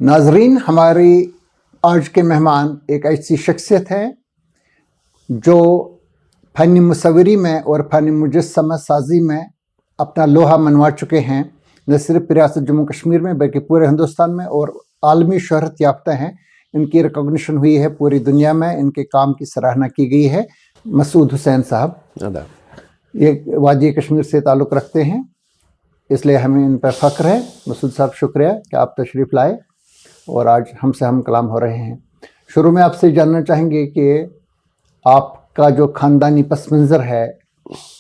नाजरीन, हमारी आज के मेहमान एक ऐसी शख्सियत है जो फ़न मुसव्वरी में और फ़न मुजस्समा साजी में अपना लोहा मनवा चुके हैं। न सिर्फ रियासत जम्मू कश्मीर में बल्कि पूरे हिंदुस्तान में और आलमी शोहरत याफ्ता हैं। इनकी रिकॉग्निशन हुई है पूरी दुनिया में, इनके काम की सराहना की गई है। मसूद हुसैन साहब ये वादी कश्मीर से ताल्लुक़ रखते हैं, इसलिए हमें इन पर फ़ख्र है। मसूद साहब, शुक्रिया कि आप तशरीफ़ लाए और आज हमसे हम कलाम हो रहे हैं। शुरू में आपसे जानना चाहेंगे कि आपका जो ख़ानदानी पस मंज़र है,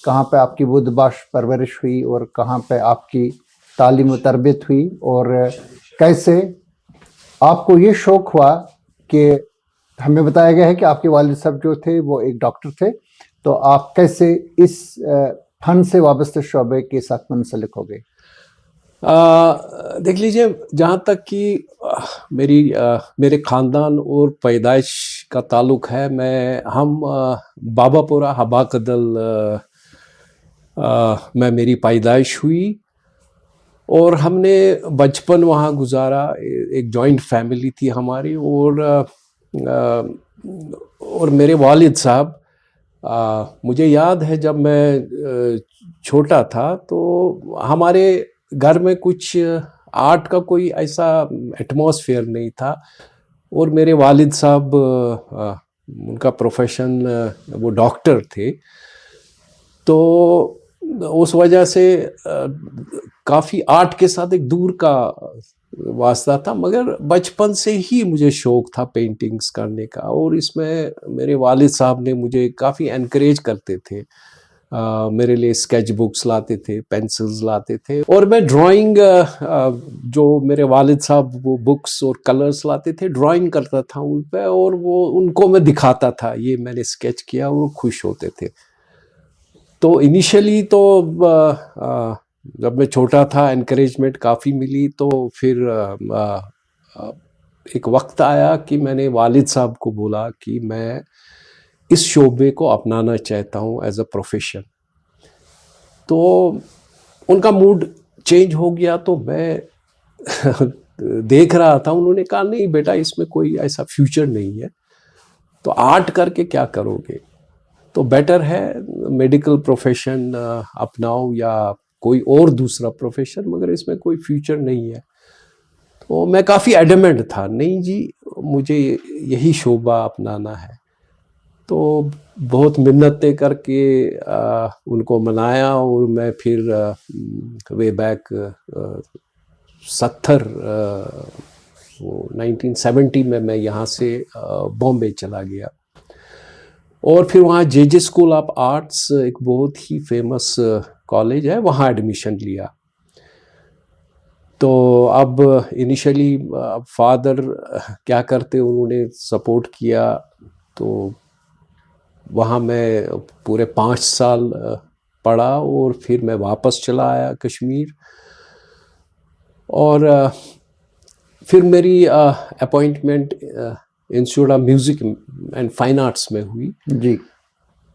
कहाँ पे आपकी बुदबाश परवरिश हुई और कहाँ पे आपकी तालीम व तरबियत हुई, और कैसे आपको ये शौक़ हुआ कि हमें बताया गया है कि आपके वालिद साहब जो थे वो एक डॉक्टर थे, तो आप कैसे इस फ़न से वाबस्ता शोबे के साथ मुंसलिक हो गए? देख लीजिए, जहाँ तक कि मेरे ख़ानदान और पैदाइश का ताल्लुक़ है, हम बाबापुरा हबा कदल में मेरी पैदाइश हुई और हमने बचपन वहाँ गुजारा। एक जॉइंट फैमिली थी हमारी और मेरे वालिद साहब, मुझे याद है जब मैं छोटा था तो हमारे घर में कुछ आर्ट का कोई ऐसा एटमॉस्फेयर नहीं था और मेरे वालिद साहब, उनका प्रोफेशन वो डॉक्टर थे, तो उस वजह से काफ़ी आर्ट के साथ एक दूर का वास्ता था। मगर बचपन से ही मुझे शौक़ था पेंटिंग्स करने का और इसमें मेरे वालिद साहब ने मुझे काफ़ी एनकरेज करते थे। मेरे लिए स्केच बुक्स लाते थे, पेंसिल्स लाते थे और मैं ड्राइंग, जो मेरे वालिद साहब वो बुक्स और कलर्स लाते थे, ड्राइंग करता था उन पे और वो उनको मैं दिखाता था, ये मैंने स्केच किया, और वो खुश होते थे। तो इनिशियली तो जब मैं छोटा था एनकरेजमेंट काफ़ी मिली, तो फिर एक वक्त आया कि मैंने वालिद साहब को बोला कि मैं इस शोबे को अपनाना चाहता हूँ एज अ प्रोफेशन। तो उनका मूड चेंज हो गया, तो मैं देख रहा था, उन्होंने कहा नहीं बेटा, इसमें कोई ऐसा फ्यूचर नहीं है, तो आर्ट करके क्या करोगे, तो बेटर है मेडिकल प्रोफेशन अपनाओ या कोई और दूसरा प्रोफेशन, मगर इसमें कोई फ्यूचर नहीं है। तो मैं काफ़ी एडमेंट था, नहीं जी मुझे यही शोबा अपनाना है। तो बहुत मिन्नतें करके उनको मनाया और मैं फिर वे बैक 1970 में मैं यहाँ से बॉम्बे चला गया और फिर वहाँ जे स्कूल ऑफ आर्ट्स, एक बहुत ही फेमस कॉलेज है, वहाँ एडमिशन लिया। तो अब इनिशियली फादर क्या करते, उन्होंने सपोर्ट किया, तो वहाँ मैं पूरे 5 साल पढ़ा और फिर मैं वापस चला आया कश्मीर और फिर मेरी appointment institute of music and fine arts में हुई जी।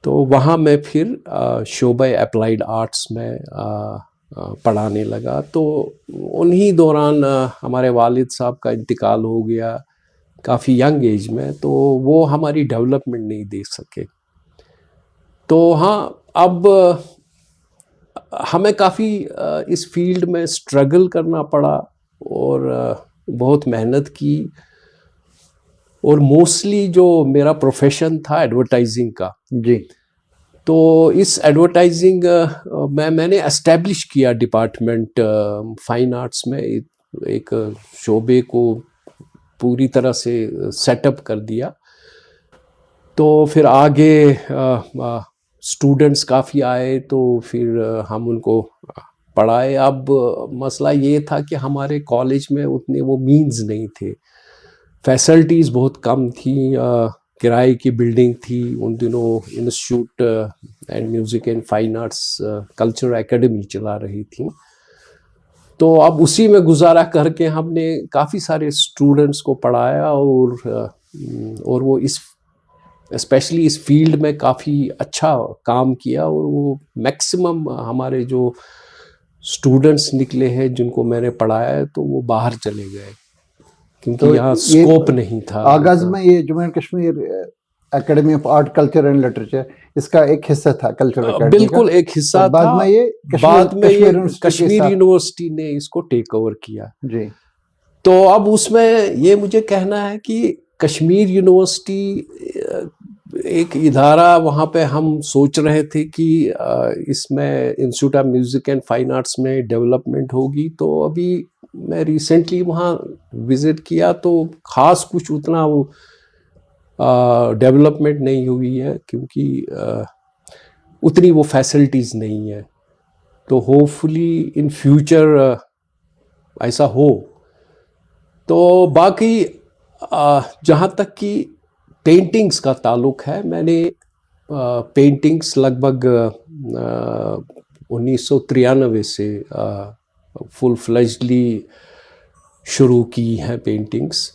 तो वहाँ मैं फिर शोबा अप्लाइड आर्ट्स में पढ़ाने लगा। तो उन्हीं दौरान हमारे वालिद साहब का इंतकाल हो गया काफ़ी यंग एज में, तो वो हमारी डेवलपमेंट नहीं देख सके। तो हाँ, अब हमें काफ़ी इस फील्ड में स्ट्रगल करना पड़ा और बहुत मेहनत की और मोस्टली जो मेरा प्रोफेशन था एडवर्टाइजिंग का जी, तो इस एडवर्टाइजिंग मैंने एस्टेब्लिश किया डिपार्टमेंट फाइन आर्ट्स में, एक शोबे को पूरी तरह से सेटअप कर दिया। तो फिर आगे स्टूडेंट्स काफ़ी आए तो फिर हम उनको पढ़ाए। अब मसला ये था कि हमारे कॉलेज में उतने वो मीन्स नहीं थे, फैसिलिटीज़ बहुत कम थी, किराए की बिल्डिंग थी उन दिनों। Institute and music and fine arts culture academy चला रही थी, तो अब उसी में गुजारा करके हमने काफ़ी सारे स्टूडेंट्स को पढ़ाया और वो इस स्पेशली इस फील्ड में काफ़ी अच्छा काम किया और वो मैक्सिमम हमारे जो स्टूडेंट्स निकले हैं जिनको मैंने पढ़ाया है तो वो बाहर चले गए। क्योंकि तो यहाँ ये स्कोप नहीं था। आगाज में ये Jammu and Kashmir academy of art culture and literature इसका एक हिस्सा था, कल्चरल एकेडमी का, बिल्कुल एक हिस्सा और बाद था। में ये बाद में ये यूनिवर्सिटी के कश्मीर साथ यूनिवर्सिटी ने इसको टेक ओवर किया। जी। तो अब उसमें ये मुझे कहना है कि कश्मीर यूनिवर्सिटी एक इदारा, वहाँ पे हम सोच रहे थे कि इसमें institute of music and fine arts में डेवलपमेंट होगी। तो अभी मैं रिसेंटली वहाँ विज़िट किया तो ख़ास कुछ उतना वो डेवलपमेंट नहीं हुई है, क्योंकि उतनी वो फैसिलिटीज़ नहीं है। तो होपफुली इन फ्यूचर ऐसा हो। तो बाकी जहाँ तक कि पेंटिंग्स का ताल्लुक है, मैंने पेंटिंग्स लगभग 1993 से फुल फ्लेज्डली शुरू की हैं पेंटिंग्स।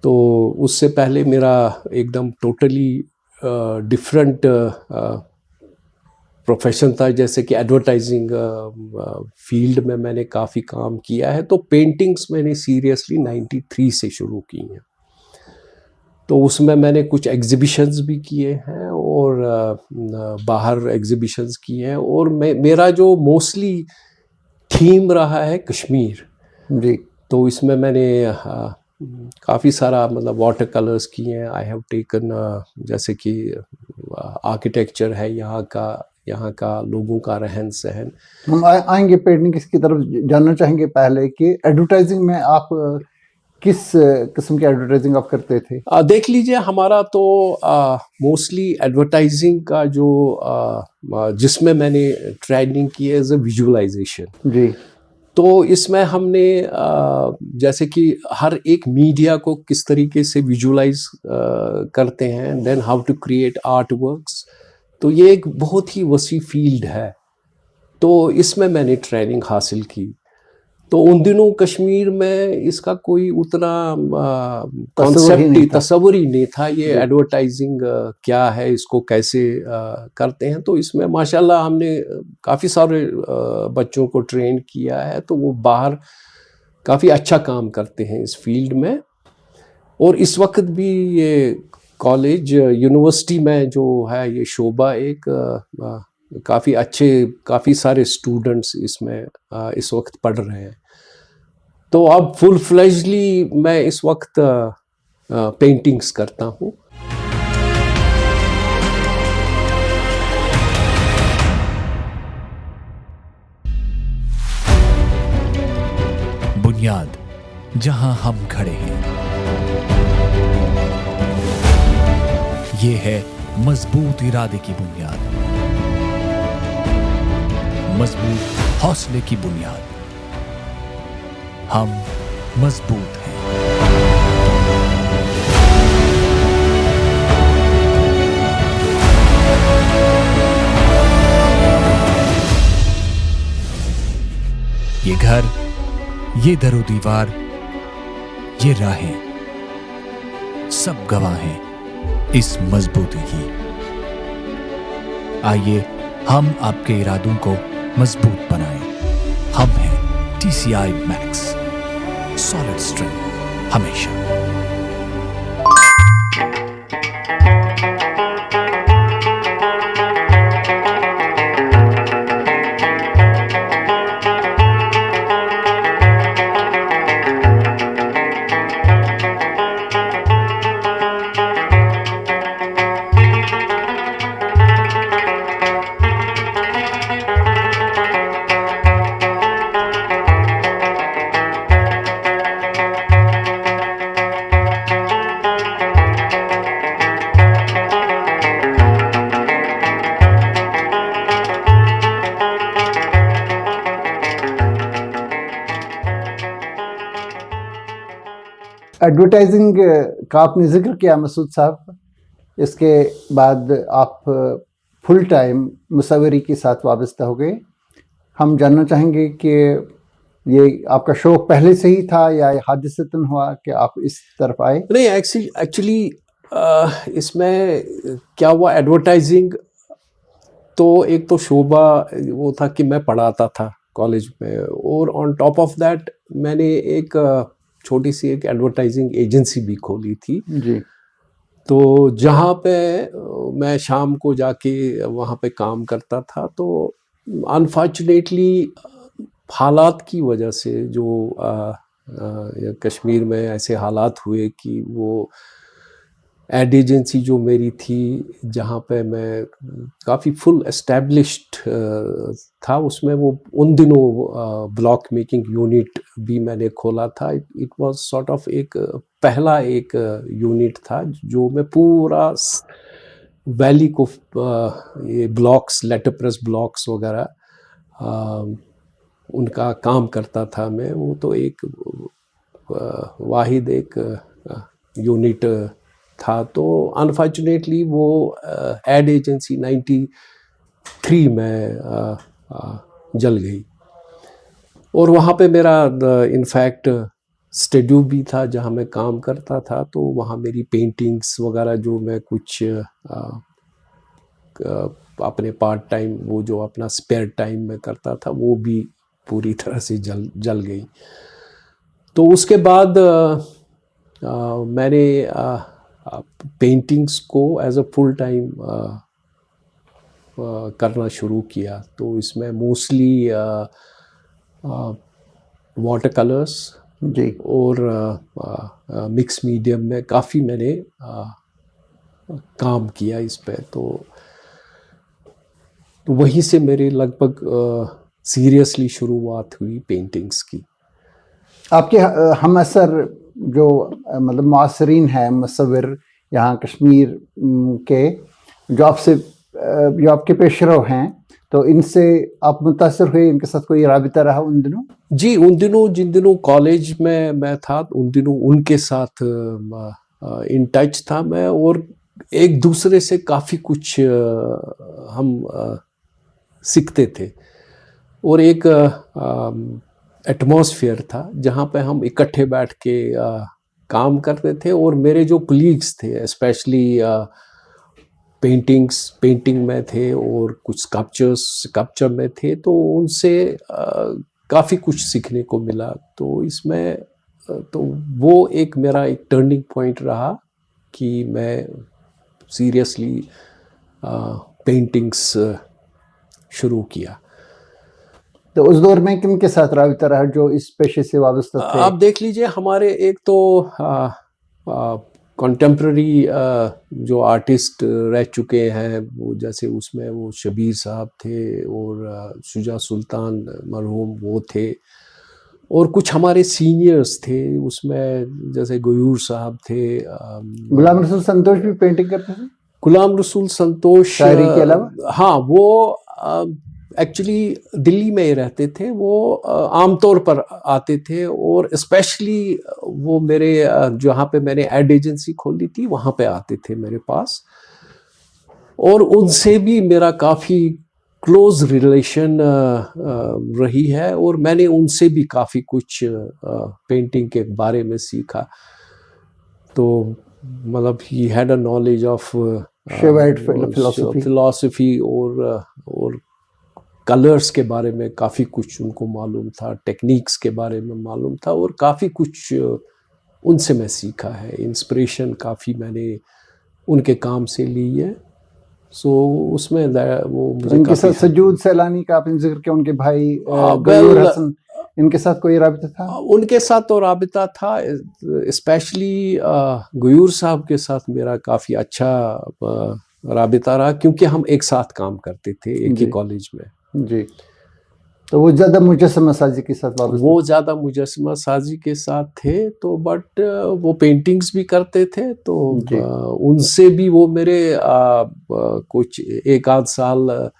तो उससे पहले मेरा एकदम टोटली डिफरेंट प्रोफेशन था, जैसे कि एडवर्टाइजिंग फील्ड में मैंने काफ़ी काम किया है। तो पेंटिंग्स मैंने सीरियसली 93 से शुरू की हैं। तो उसमें मैंने कुछ एग्ज़िबिशंस भी किए हैं और बाहर एग्ज़िबिशंस किए हैं। और मेरा जो मोस्टली थीम रहा है कश्मीर जी। तो इसमें मैंने काफ़ी सारा मतलब वाटर कलर्स किए हैं। आई हैव टेकन जैसे कि आर्किटेक्चर है यहाँ का लोगों का रहन सहन। हम आएंगे पेंटिंग की तरफ, जानना चाहेंगे पहले कि एडवर्टाइजिंग में आप किस किस्म की एडवर्टाइजिंग आप करते थे? देख लीजिए, हमारा तो मोस्टली एडवर्टाइजिंग का जो जिसमें मैंने ट्रेनिंग की है एज अ विजुअलाइजेशन। जी। तो इसमें हमने जैसे कि हर एक मीडिया को किस तरीके से विजुअलाइज करते हैं, then how to create art works. तो ये एक बहुत ही वसी फील्ड है। तो इसमें मैंने ट्रेनिंग हासिल की। तो उन दिनों कश्मीर में इसका कोई उतना कॉन्सेप्ट तस्वुर ही नहीं था ये एडवर्टाइजिंग क्या है, इसको कैसे करते हैं। तो इसमें माशाल्लाह हमने काफ़ी सारे बच्चों को ट्रेन किया है। तो वो बाहर काफ़ी अच्छा काम करते हैं इस फील्ड में। और इस वक्त भी ये कॉलेज यूनिवर्सिटी में जो है ये शोबा एक काफ़ी सारे स्टूडेंट्स इसमें इस वक्त पढ़ रहे हैं। तो अब फुल फ्लेज्डली मैं इस वक्त पेंटिंग्स करता हूँ। बुनियाद जहां हम खड़े हैं, ये है मजबूत इरादे की बुनियाद, मजबूत हौसले की बुनियाद। हम मजबूत हैं। ये घर, ये दरो दीवार, ये राहें, सब गवाह हैं इस मजबूती की। आइए हम आपके इरादों को मजबूत बनाएं। हम हैं TCI Max, सॉलिड स्ट्रेंथ हमेशा। एडवर्टाइजिंग का आपने जिक्र किया मसूद साहब, इसके बाद आप फुल टाइम मुसव्विरी के साथ वाबस्ता हो गए। हम जानना चाहेंगे कि ये आपका शौक पहले से ही था या हादिसतन हुआ कि आप इस तरफ आए? नहीं, एक्चुअली इसमें क्या हुआ, एडवर्टाइजिंग तो एक तो शोबा वो था कि मैं पढ़ाता था कॉलेज में, और ऑन टॉप ऑफ दैट मैंने एक छोटी सी एक एडवर्टाइजिंग एजेंसी भी खोली थी। जी। तो जहाँ पे मैं शाम को जाके वहाँ पे काम करता था, तो अनफॉर्चुनेटली हालात की वजह से जो कश्मीर में ऐसे हालात हुए कि वो एड एजेंसी जो मेरी थी, जहाँ पे मैं काफ़ी फुल एस्टेब्लिश्ड था, उसमें वो उन दिनों ब्लॉक मेकिंग यूनिट भी मैंने खोला था। इट वाज सॉर्ट ऑफ एक पहला एक यूनिट था जो मैं पूरा वैली को ये ब्लॉक्स, लेटर प्रेस ब्लॉक्स वगैरह उनका काम करता था मैं। वो तो एक वाहिद एक यूनिट था। तो अनफॉर्चुनेटली वो एड एजेंसी 93 में जल गई, और वहाँ पे मेरा इनफैक्ट स्टूडियो भी था जहाँ मैं काम करता था। तो वहाँ मेरी पेंटिंग्स वगैरह जो मैं कुछ अपने पार्ट टाइम, वो जो अपना स्पेयर टाइम में करता था, वो भी पूरी तरह से जल गई। तो उसके बाद मैंने पेंटिंग्स को एज अ फुल टाइम करना शुरू किया। तो इसमें मोस्टली वाटर कलर्स जी। और मिक्स मीडियम में काफ़ी मैंने काम किया इस पे। तो वहीं से मेरे लगभग सीरियसली शुरुआत हुई पेंटिंग्स की। आपके हम असर जो मतलब मुआसरीन हैं मुसव्विर यहाँ कश्मीर के, जो आपके पेशरो हैं, तो इनसे आप मुतासर हुए, इनके साथ कोई राबिता रहा उन दिनों? जी, उन दिनों जिन दिनों कॉलेज में मैं था, उन दिनों उनके साथ इन टच था मैं, और एक दूसरे से काफ़ी कुछ हम सीखते थे। और एक एटमॉस्फेयर था जहाँ पे हम इकट्ठे बैठ के काम करते थे। और मेरे जो कलीग्स थे, स्पेशली पेंटिंग में थे और कुछ स्कल्पचर में थे, तो उनसे काफ़ी कुछ सीखने को मिला। तो इसमें तो वो एक मेरा एक टर्निंग पॉइंट रहा कि मैं सीरियसली पेंटिंग्स शुरू किया। तो उस दौर में किन के साथ राबिता रहा जो इस पेशे से वाबस्ता थे? आप देख लीजिए, हमारे एक तो कंटेम्प्रेरी जो आर्टिस्ट रह चुके हैं, वो जैसे उसमें वो शबीर साहब थे और शुजा सुल्तान मरहूम वो थे, और कुछ हमारे सीनियर्स थे उसमें, जैसे गयूर साहब थे। गुलाम रसूल संतोष भी पेंटिंग करते थे? गुलाम रसूल संतोष शायरी के अलावा? हाँ, वो एक्चुअली दिल्ली में ही रहते थे। वो आमतौर पर आते थे, और स्पेशली वो मेरे जहाँ पे मैंने एड एजेंसी खोली थी, वहाँ पे आते थे मेरे पास। और उनसे भी मेरा काफ़ी क्लोज रिलेशन रही है, और मैंने उनसे भी काफ़ी कुछ पेंटिंग के बारे में सीखा। तो मतलब he had a knowledge of philosophy और कलर्स के बारे में काफ़ी कुछ उनको मालूम था, टेक्निक्स के बारे में मालूम था, और काफ़ी कुछ उनसे मैं सीखा है। इंस्पिरेशन काफ़ी मैंने उनके काम से ली है। सो उसमें वो मुझे इनके साथ सजूद सैलानी का आपने जिक्र किया, उनके भाई गयूर हसन, इनके साथ कोई राबिता था? उनके साथ तो राबिता था, स्पेशली गयूर साहब के साथ मेरा काफ़ी अच्छा राबिता रहा, क्योंकि हम एक साथ काम करते थे एक ही कॉलेज में। जी। तो वो ज़्यादा मुजस्समा साजी के साथ वाबस्ता? वो ज़्यादा मुजस्समा साजी के साथ थे, तो बट वो पेंटिंग्स भी करते थे। तो उनसे भी वो मेरे कुछ एक आध साल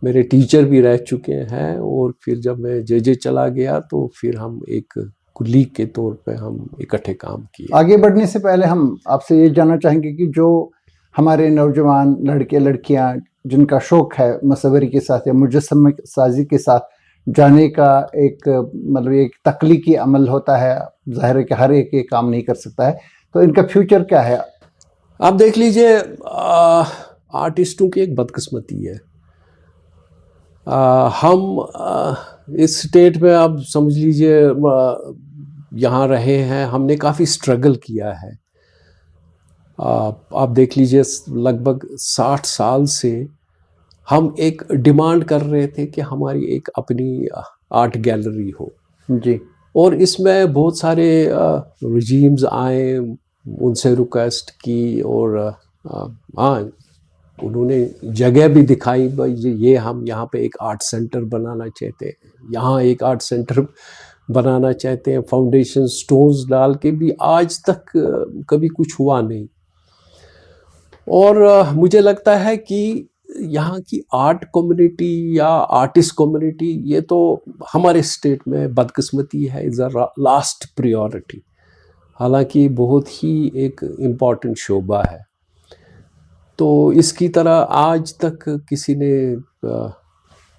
मेरे टीचर भी रह चुके हैं। और फिर जब मैं जे चला गया, तो फिर हम एक कुलीग के तौर पे हम इकट्ठे काम किए। आगे बढ़ने से पहले हम आपसे ये जानना चाहेंगे कि जो हमारे नौजवान लड़के लड़कियां जिनका शौक है मुसव्वरी के साथ या मुजस्समा साजी के साथ जाने का, एक मतलब एक तख्लीकी अमल होता है, जाहिर है कि हर एक ये काम नहीं कर सकता है, तो इनका फ्यूचर क्या है? आप देख लीजिए, आर्टिस्टों की एक बदकिस्मती है। हम इस स्टेट में आप समझ लीजिए यहाँ रहे हैं, हमने काफ़ी स्ट्रगल किया है। आप देख लीजिए, लगभग 60 साल से हम एक डिमांड कर रहे थे कि हमारी एक अपनी आर्ट गैलरी हो जी। और इसमें बहुत सारे रिजीम्स आए, उनसे रिक्वेस्ट की और हाँ, उन्होंने जगह भी दिखाई, भाई ये हम यहाँ पे एक आर्ट सेंटर बनाना चाहते हैं, यहाँ एक आर्ट सेंटर बनाना चाहते हैं, फाउंडेशन स्टोन्स डाल के भी आज तक कभी कुछ हुआ नहीं। और मुझे लगता है कि यहाँ की आर्ट कम्युनिटी या आर्टिस्ट कम्युनिटी, ये तो हमारे स्टेट में बदकिस्मती है, इज़ अ लास्ट प्रायोरिटी। हालांकि बहुत ही एक इम्पॉर्टेंट शोबा है, तो इसकी तरह आज तक किसी ने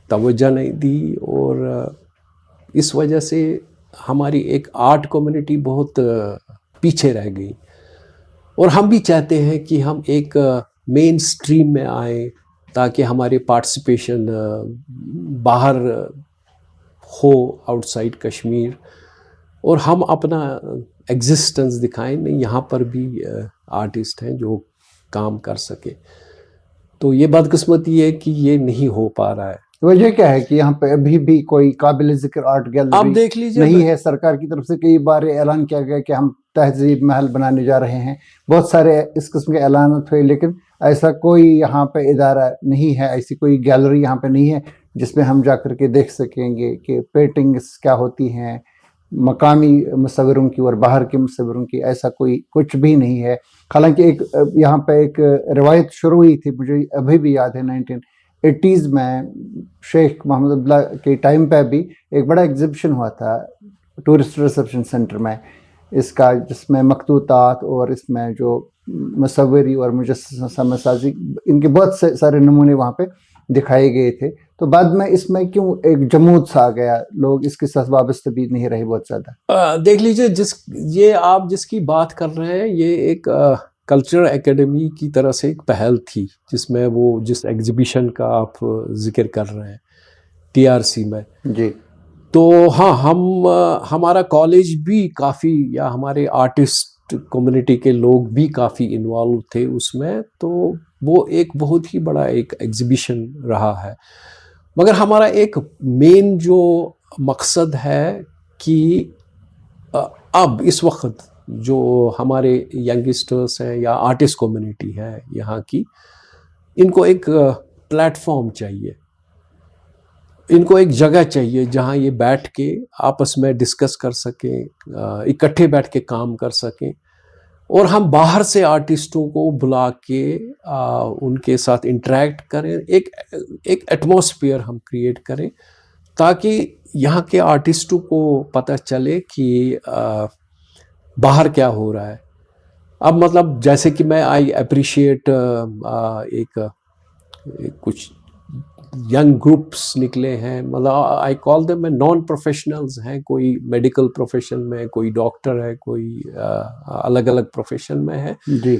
तवज्जो नहीं दी और इस वजह से हमारी एक आर्ट कम्युनिटी बहुत पीछे रह गई। और हम भी चाहते हैं कि हम एक मेन स्ट्रीम में आए ताकि हमारे पार्टिसिपेशन बाहर हो, आउटसाइड कश्मीर, और हम अपना एग्जिस्टेंस दिखाएं। नहीं, यहाँ पर भी आर्टिस्ट हैं जो काम कर सके। तो ये बदकिस्मती है कि ये नहीं हो पा रहा है। वजह क्या है कि यहाँ पे अभी भी कोई काबिल जिक्र आर्ट आप गैलरी देख लीजिए, नहीं है? सरकार की तरफ से कई बार ऐलान किया गया कि हम तहजीब महल बनाने जा रहे हैं, बहुत सारे इस किस्म के ऐलान हुए, लेकिन ऐसा कोई यहाँ पे इदारा नहीं है, ऐसी कोई गैलरी यहाँ पे नहीं है जिसमें हम जा कर के देख सकेंगे कि पेंटिंग्स क्या होती हैं, मकामी मुसव्विरों की और बाहर के मुसव्विरों की। ऐसा कोई कुछ भी नहीं है। हालांकि एक यहाँ पे एक रिवायत शुरू हुई थी, मुझे अभी भी याद है, 1980s में शेख मोहम्मद अब्दुल्ला के टाइम पे भी एक बड़ा एग्जिबिशन हुआ था टूरिस्ट रिसेप्शन सेंटर में इसका, जिसमें मखतूतात और इसमें जो मुसव्विरी और मुजस्समा साजी, इनके बहुत सारे नमूने वहाँ पे दिखाए गए थे। तो बाद में इसमें क्यों एक जमूद सा आ गया, लोग इसके साथ वाबस्ते भी नहीं रहे बहुत ज़्यादा। देख लीजिए, ये आप जिसकी बात कर रहे हैं, ये एक कल्चरल एकेडमी की तरह से एक पहल थी, जिसमें वो जिस एग्जीबिशन का आप जिक्र कर रहे हैं TRC में जी। तो हाँ, हमारा कॉलेज भी काफ़ी, या हमारे आर्टिस्ट कम्युनिटी के लोग भी काफ़ी इन्वॉल्व थे उसमें। तो वो एक बहुत ही बड़ा एक एग्जीबिशन रहा है। मगर हमारा एक मेन जो मकसद है कि अब इस वक्त जो हमारे यंगस्टर्स हैं या आर्टिस्ट कम्युनिटी है यहाँ की, इनको एक प्लेटफॉर्म चाहिए, इनको एक जगह चाहिए जहाँ ये बैठ के आपस में डिस्कस कर सकें, इकट्ठे बैठ के काम कर सकें, और हम बाहर से आर्टिस्टों को बुला के उनके साथ इंटरेक्ट करें, एक एटमॉस्फेयर हम क्रिएट करें ताकि यहाँ के आर्टिस्टों को पता चले कि बाहर क्या हो रहा है। अब मतलब जैसे कि मैं आई अप्रिशिएट एक कुछ यंग ग्रुप्स निकले हैं, मतलब I call them non professionals हैं, कोई मेडिकल प्रोफेशन में, कोई डॉक्टर है, कोई अलग अलग प्रोफेशन में है जी।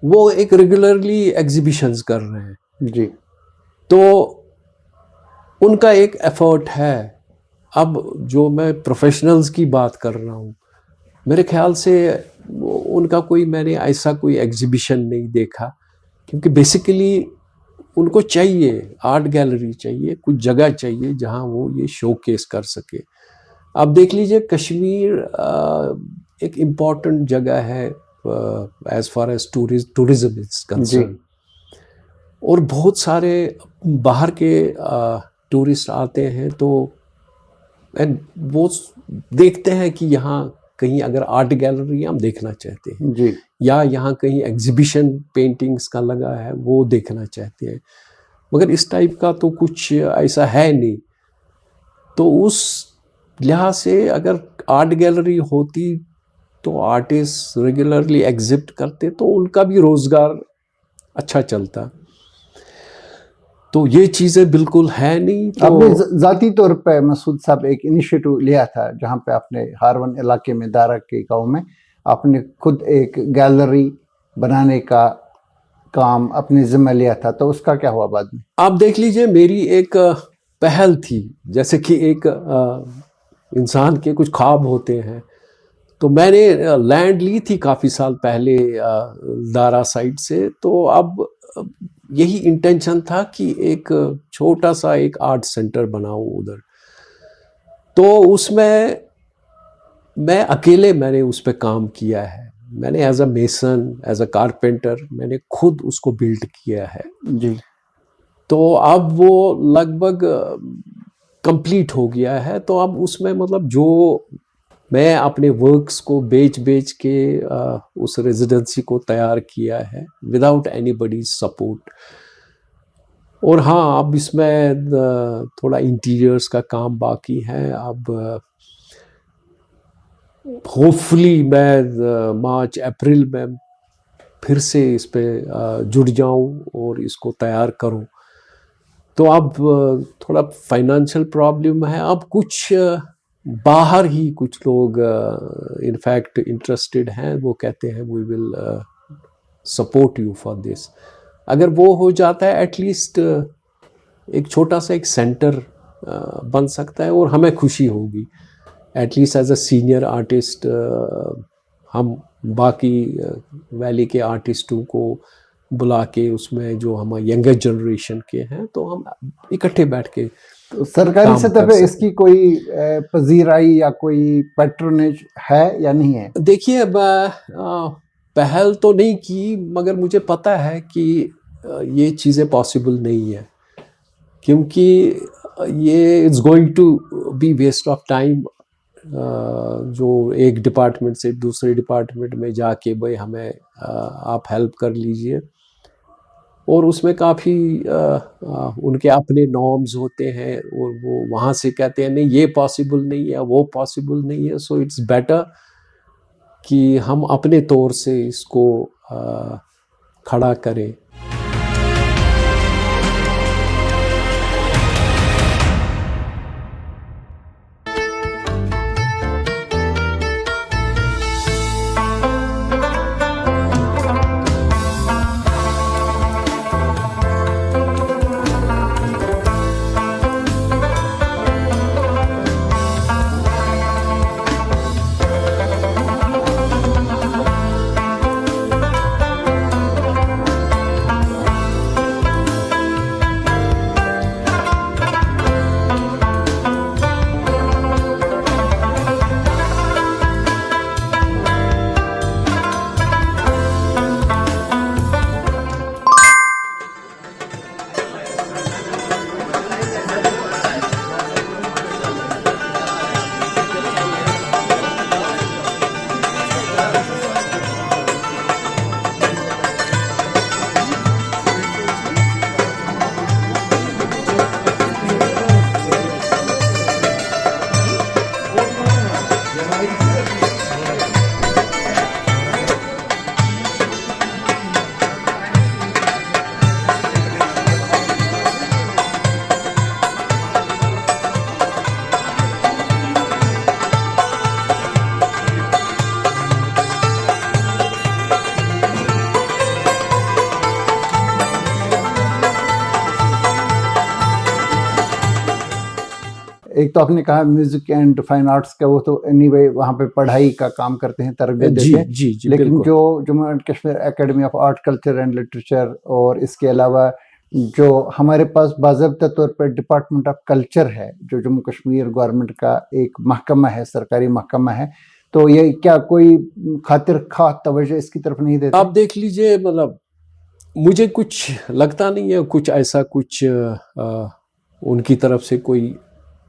वो एक रेगुलरली एग्जीबिशंस कर रहे हैं जी। तो उनका एक एफर्ट है। अब जो मैं प्रोफेशनल्स की बात कर रहा हूँ, मेरे ख्याल से उनका कोई मैंने ऐसा कोई एग्जीबिशन नहीं देखा, क्योंकि बेसिकली उनको चाहिए आर्ट गैलरी चाहिए, कुछ जगह चाहिए जहाँ वो ये शोकेस कर सके। आप देख लीजिए, कश्मीर एक इम्पॉर्टेंट जगह है as far as tourism is concern, और बहुत सारे बाहर के टूरिस्ट आते हैं तो वो देखते हैं कि यहाँ कहीं अगर आर्ट गैलरी हम देखना चाहते हैं जी। या यहाँ कहीं एग्जीबिशन पेंटिंग्स का लगा है वो देखना चाहते हैं, मगर इस टाइप का तो कुछ ऐसा है नहीं। तो उस लिहाज से अगर आर्ट गैलरी होती तो आर्टिस्ट रेगुलरली एग्जिबिट करते तो उनका भी रोज़गार अच्छा चलता। तो ये चीज़ें बिल्कुल है नहीं। तो आपने ज़ाती तौर पे मसूद साहब एक इनिशिएटिव लिया था जहाँ पे आपने हारवन इलाके में, दारा के गांव में, आपने खुद एक गैलरी बनाने का काम अपने ज़िम्मे लिया था, तो उसका क्या हुआ बाद में? आप देख लीजिए, मेरी एक पहल थी, जैसे कि एक इंसान के कुछ ख्वाब होते हैं, तो मैंने लैंड ली थी काफ़ी साल पहले दारा साइड से। तो अब यही इंटेंशन था कि एक छोटा सा एक आर्ट सेंटर बनाऊं उधर। तो उसमें मैं अकेले मैंने उस पर काम किया है। मैंने as a mason, as a carpenter मैंने खुद उसको बिल्ड किया है जी। तो अब वो लगभग कंप्लीट हो गया है। तो अब उसमें मतलब जो मैं अपने वर्क्स को बेच बेच के उस रेजिडेंसी को तैयार किया है विदाउट एनीबडी सपोर्ट। और हाँ, अब इसमें थोड़ा इंटीरियर्स का काम बाकी है। अब होपफुली मैं मार्च अप्रैल में फिर से इस पे जुड़ जाऊं और इसको तैयार करूं। तो अब थोड़ा फाइनेंशियल प्रॉब्लम है। अब कुछ बाहर ही कुछ लोग इनफैक्ट इंटरेस्टेड हैं, वो कहते हैं we will support you for this. अगर वो हो जाता है एटलीस्ट एक छोटा सा एक सेंटर बन सकता है और हमें खुशी होगी। At least as a senior artist हम बाकी वैली के आर्टिस्टों को बुला के उसमें जो हम यंगर जनरेशन के हैं तो हम इकट्ठे बैठ के तो सरकारी सतह पे इसकी कोई पजीराई या कोई पैट्रोनेज है या नहीं है? देखिए, पहल तो नहीं की, मगर मुझे पता है कि ये चीज़ें पॉसिबल नहीं है, क्योंकि ये it's going to be waste of time. जो एक डिपार्टमेंट से दूसरे डिपार्टमेंट में जाके भाई हमें आप हेल्प कर लीजिए, और उसमें काफ़ी उनके अपने नॉर्म्स होते हैं और वो वहाँ से कहते हैं नहीं ये पॉसिबल नहीं है, वो पॉसिबल नहीं है। सो इट्स बेटर कि हम अपने तौर से इसको खड़ा करें। एक तो आपने कहा म्यूजिक एंड फाइन आर्ट्स का, वो तो एनीवे वहाँ पे पढ़ाई का काम करते हैं, तरबियत देते हैं। जी, लेकिन बिल्कुल। जो Jammu and Kashmir academy of art culture and literature और इसके अलावा जो हमारे पास बाज़ाब्ता तौर पर डिपार्टमेंट ऑफ कल्चर है, जो जम्मू कश्मीर गवर्नमेंट का एक महकमा है, सरकारी महकमा है, तो ये क्या कोई खातिर खा तवज्जो इसकी तरफ नहीं देते? आप देख लीजिए, मतलब मुझे कुछ लगता नहीं है कुछ ऐसा कुछ उनकी तरफ से कोई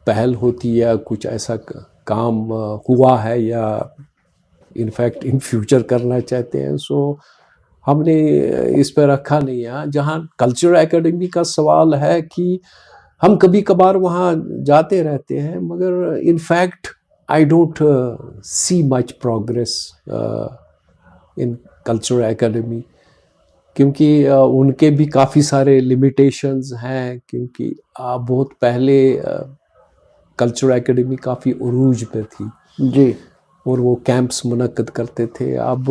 पहल होती या कुछ ऐसा काम हुआ है या इनफैक्ट इन फ्यूचर करना चाहते हैं। सो हमने इस पर रखा नहीं है। जहाँ कल्चर एकेडमी का सवाल है कि हम कभी कभार वहाँ जाते रहते हैं, मगर in fact I don't see much progress in culture academy, क्योंकि उनके भी काफ़ी सारे लिमिटेशंस हैं। क्योंकि बहुत पहले कल्चर एकेडमी काफ़ी उरूज पे थी जी, और वो कैंप्स मुनक्कद करते थे। अब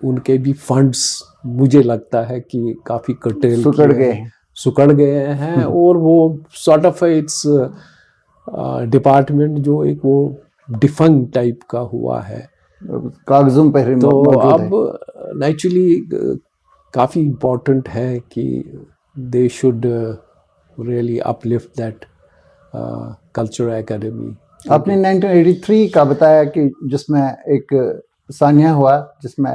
उनके भी फंड्स मुझे लगता है कि काफ़ी कर्टेल सुकड़ गए हैं और वो सॉर्ट ऑफ इट्स डिपार्टमेंट जो एक वो डिफंग टाइप का हुआ है। कागजों पर तो मौजूद है। अब नेचुरली काफ़ी इम्पोर्टेंट है कि they should really uplift that cultural academy. आपने 1983 का बताया कि जिसमें एक सानिया हुआ, जिसमें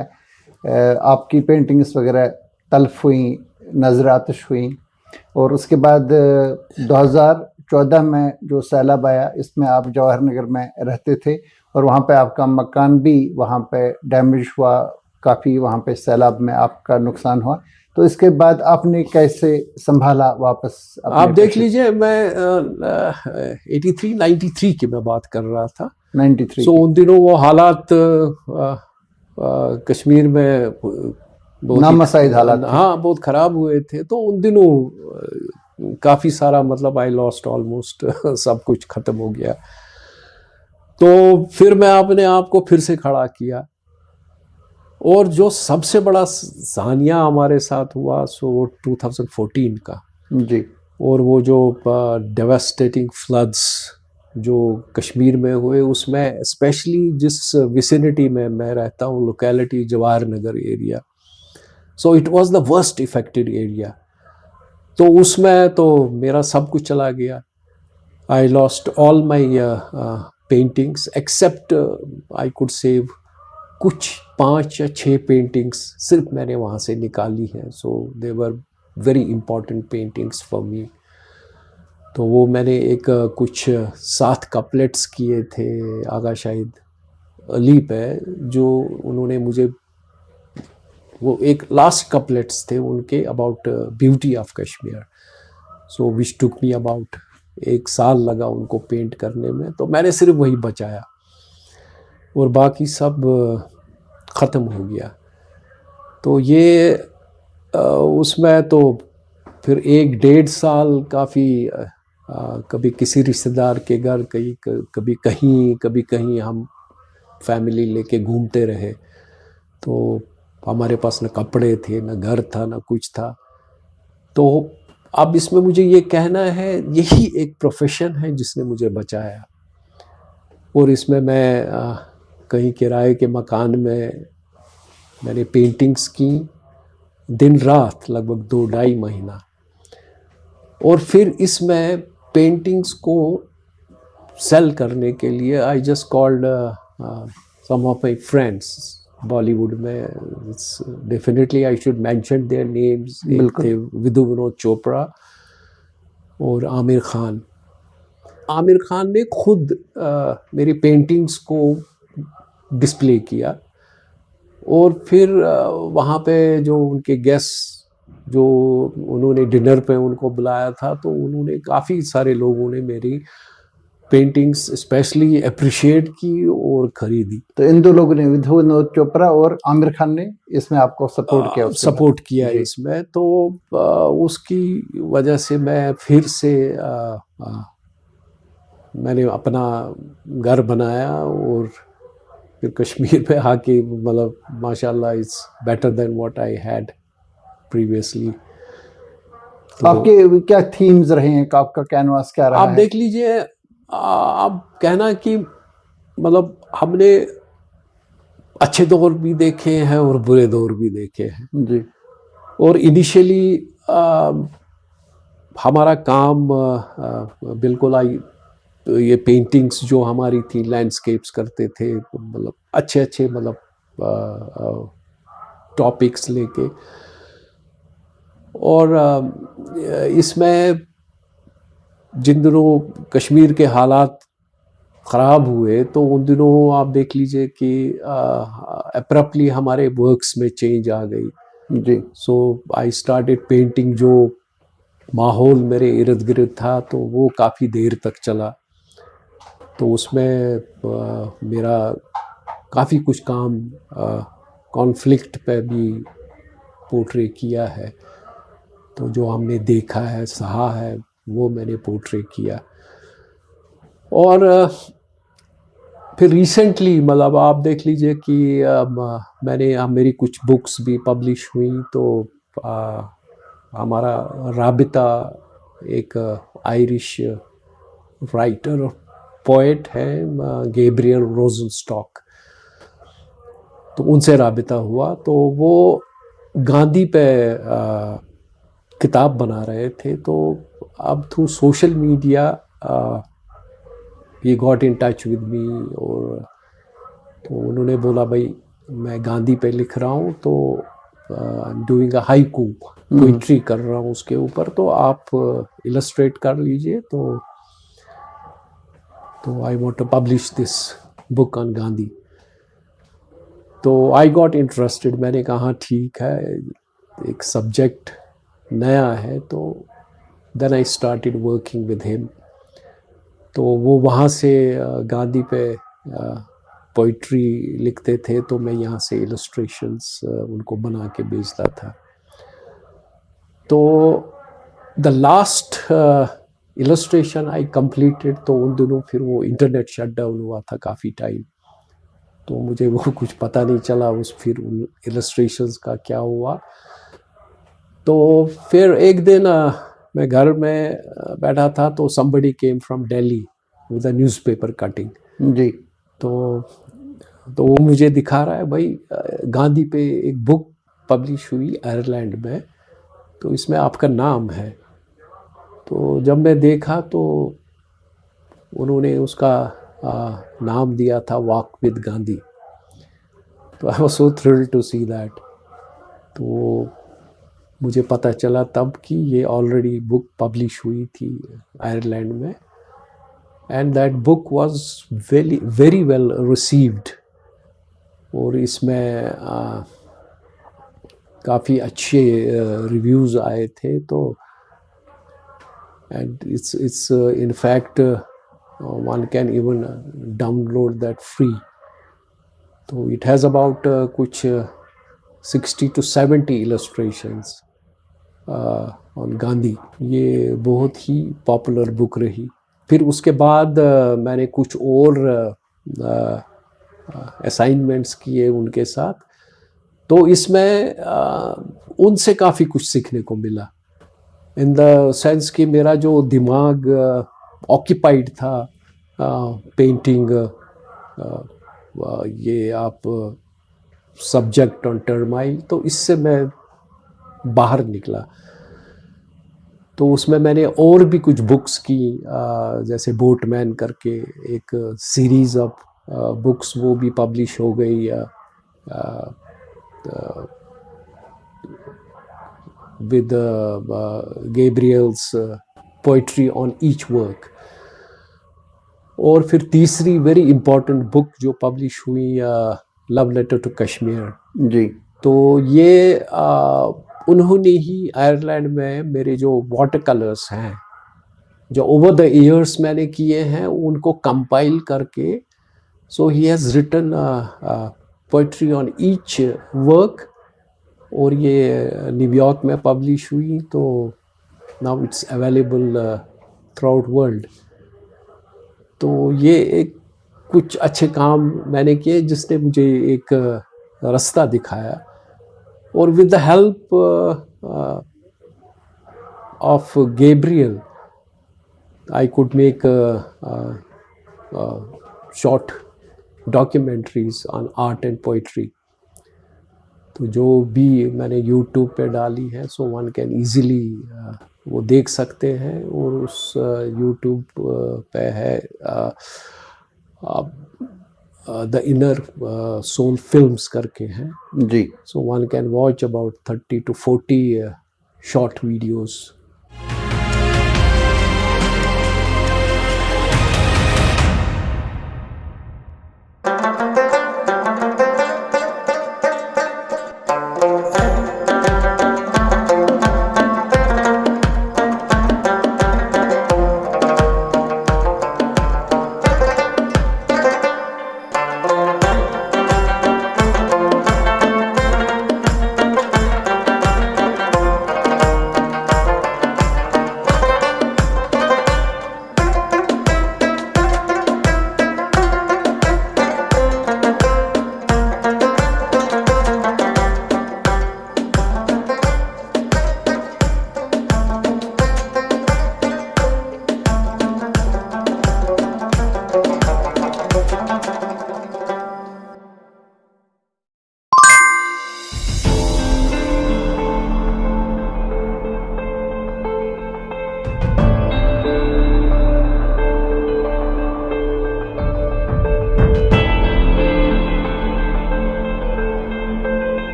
आपकी पेंटिंग्स वगैरह तल्फ हुई, नजर आतिश हुई, और उसके बाद 2014 में जो सैलाब आया, इसमें आप जवाहर नगर में रहते थे और वहाँ पे आपका मकान भी वहाँ पे डैमेज हुआ, काफ़ी वहाँ पे सैलाब में आपका नुकसान हुआ। तो इसके बाद आपने कैसे संभाला वापस अपने आप देख पेशे? लीजिए, मैं 93 की मैं बात कर रहा था। 93 सो की। उन दिनों वो हालात कश्मीर में बहुत नामसाइद हालात थे। हाँ, बहुत ख़राब हुए थे। तो उन दिनों काफ़ी सारा, मतलब आई लॉस्ट ऑलमोस्ट सब कुछ ख़त्म हो गया। तो फिर मैं अपने आप को फिर से खड़ा किया, और जो सबसे बड़ा सानिया हमारे साथ हुआ सो 2014 का, जी। और वो जो डेवास्टेटिंग फ्लड्स जो कश्मीर में हुए, उसमें स्पेशली जिस विसिनिटी में मैं रहता हूँ, locality Jawahar Nagar area, so it was the worst affected area. तो उसमें तो मेरा सब कुछ चला गया। I lost all my paintings except I could save कुछ 5 या 6 पेंटिंग्स सिर्फ मैंने वहाँ से निकाली हैं। So they were very important paintings for me. तो वो मैंने एक कुछ 7 कपलेट्स किए थे आगा शाहिद अली पे, जो उन्होंने मुझे, वो एक लास्ट कपलेट्स थे उनके about beauty of Kashmir. So which took me about 1 साल लगा उनको पेंट करने में। तो मैंने सिर्फ वही बचाया और बाकी सब ख़त्म हो गया। तो ये उसमें तो फिर 1-1.5 साल काफ़ी कभी किसी रिश्तेदार के घर, कभी कहीं हम फैमिली लेके घूमते रहे। तो हमारे पास न कपड़े थे, न घर था, न कुछ था। तो अब इसमें मुझे ये कहना है, यही एक प्रोफेशन है जिसने मुझे बचाया। और इसमें मैं कहीं किराए के मकान में मैंने पेंटिंग्स की दिन रात लगभग 2-2.5 महीना। और फिर इसमें पेंटिंग्स को सेल करने के लिए I just called some of my friends Bollywood में। Definitely I should mention their names. एक थे विधु विनोद चोपड़ा और आमिर खान। आमिर खान ने खुद मेरी पेंटिंग्स को डिस्प्ले किया, और फिर वहाँ पे जो उनके गेस्ट जो उन्होंने डिनर पे उनको बुलाया था, तो उन्होंने काफ़ी सारे लोगों ने मेरी पेंटिंग्स स्पेशली अप्रिशिएट की और ख़रीदी। तो इन 2 लोगों ने, विधु विनोद चोपड़ा और आमिर खान ने इसमें आपको सपोर्ट किया इसमें। तो उसकी वजह से मैं फिर से मैंने अपना घर बनाया, और फिर कश्मीर पे आके मतलब माशाल्लाह it's better than what I had previously. आपके क्या थीम्स रहे हैं, आपका कैनवास क्या रहा है? आप देख लीजिए, आप कहना कि मतलब हमने अच्छे दौर भी देखे हैं और बुरे दौर भी देखे हैं जी। और इनिशियली हमारा काम बिल्कुल ये पेंटिंग्स जो हमारी थी, लैंडस्केप्स करते थे, मतलब अच्छे मतलब टॉपिक्स लेके। और इसमें जिन दिनों कश्मीर के हालात ख़राब हुए, तो उन दिनों आप देख लीजिए कि अब्रप्टली हमारे वर्क्स में चेंज आ गई। जी। सो आई स्टार्टेड पेंटिंग, जो माहौल मेरे इर्द गिर्द था तो वो काफ़ी देर तक चला। तो उसमें मेरा काफ़ी कुछ काम कॉन्फ्लिक्ट पे भी पोर्ट्रे किया है। तो जो हमने देखा है, सहा है, वो मैंने पोर्ट्रे किया। और फिर रिसेंटली मतलब आप देख लीजिए कि मेरी कुछ बुक्स भी पब्लिश हुई। तो हमारा राबिता एक आयरिश राइटर पोएट हैं गैब्रियल रोजनस्टॉक, तो उनसे राबिता हुआ। तो वो गांधी पे किताब बना रहे थे। तो अब through social media he got in touch with me, और तो उन्होंने बोला भाई मैं गांधी पे लिख रहा हूँ, तो डूइंग अ हाइकू, पोइट्री कर रहा हूँ उसके ऊपर, तो आप इलस्ट्रेट कर लीजिए। तो I want to publish this book on Gandhi. तो आई गॉट इंटरेस्टेड, मैंने कहा ठीक है, एक सब्जेक्ट नया है। तो then I started working with him. तो वो वहाँ से गांधी पे पोइट्री लिखते थे, तो मैं यहाँ से इलस्ट्रेशंस उनको बना के भेजता था। तो the last illustration I completed, तो उन दिनों फिर वो इंटरनेट शटडाउन हुआ था काफ़ी टाइम, तो मुझे वो कुछ पता नहीं चला फिर उन इलस्ट्रेशंस का क्या हुआ। तो फिर एक दिन मैं घर में बैठा था, तो somebody came from Delhi with a newspaper cutting। जी। तो वो मुझे दिखा रहा है, भाई गांधी पे एक बुक पब्लिश हुई आयरलैंड में, तो इसमें आपका नाम है। तो जब मैं देखा तो उन्होंने उसका नाम दिया था वॉक विद गांधी। तो I was so thrilled to see that. तो मुझे पता चला तब कि ये ऑलरेडी बुक पब्लिश हुई थी आयरलैंड में, and that book was very well received, और इसमें काफ़ी अच्छे रिव्यूज़ आए थे। तो and it's in fact one can even download that free. तो इट हैज़ अबाउट कुछ 60 to 70 इलस्ट्रेशंस ऑन गांधी। ये बहुत ही पॉपुलर बुक रही। फिर उसके बाद मैंने कुछ और असाइनमेंट्स किए उनके साथ, तो इसमें उनसे काफ़ी कुछ सीखने को मिला, इन द सेंस कि मेरा जो दिमाग ऑक्यूपाइड था पेंटिंग, ये आप सब्जेक्ट ऑन टर्माइल, तो इससे मैं बाहर निकला। तो उसमें मैंने और भी कुछ बुक्स की, जैसे बोटमैन करके एक सीरीज़ ऑफ बुक्स, वो भी पब्लिश हो गई विद गैब्रियल्स पोइट्री ऑन ईच वर्क। और फिर तीसरी वेरी इम्पोर्टेंट बुक जो पब्लिश हुई, लव लेटर टू कश्मीर। जी। तो ये उन्होंने ही आयरलैंड में मेरे जो वाटर कलर्स हैं, जो ओवर द ईयर्स मैंने किए हैं, उनको कंपाइल करके, so he has written poetry on each work, और ये न्यूयॉर्क में पब्लिश हुई। तो now it's available throughout world. तो ये एक कुछ अच्छे काम मैंने किए जिसने मुझे एक रास्ता दिखाया, और with the help of Gabriel I could make short documentaries on art and poetry. तो जो भी मैंने यूट्यूब पे डाली है, सो वन कैन ईज़िली वो देख सकते हैं, और उस यूट्यूब पे है द इनर सोल फिल्म्स करके हैं। जी। So one can watch about 30 to 40 short videos.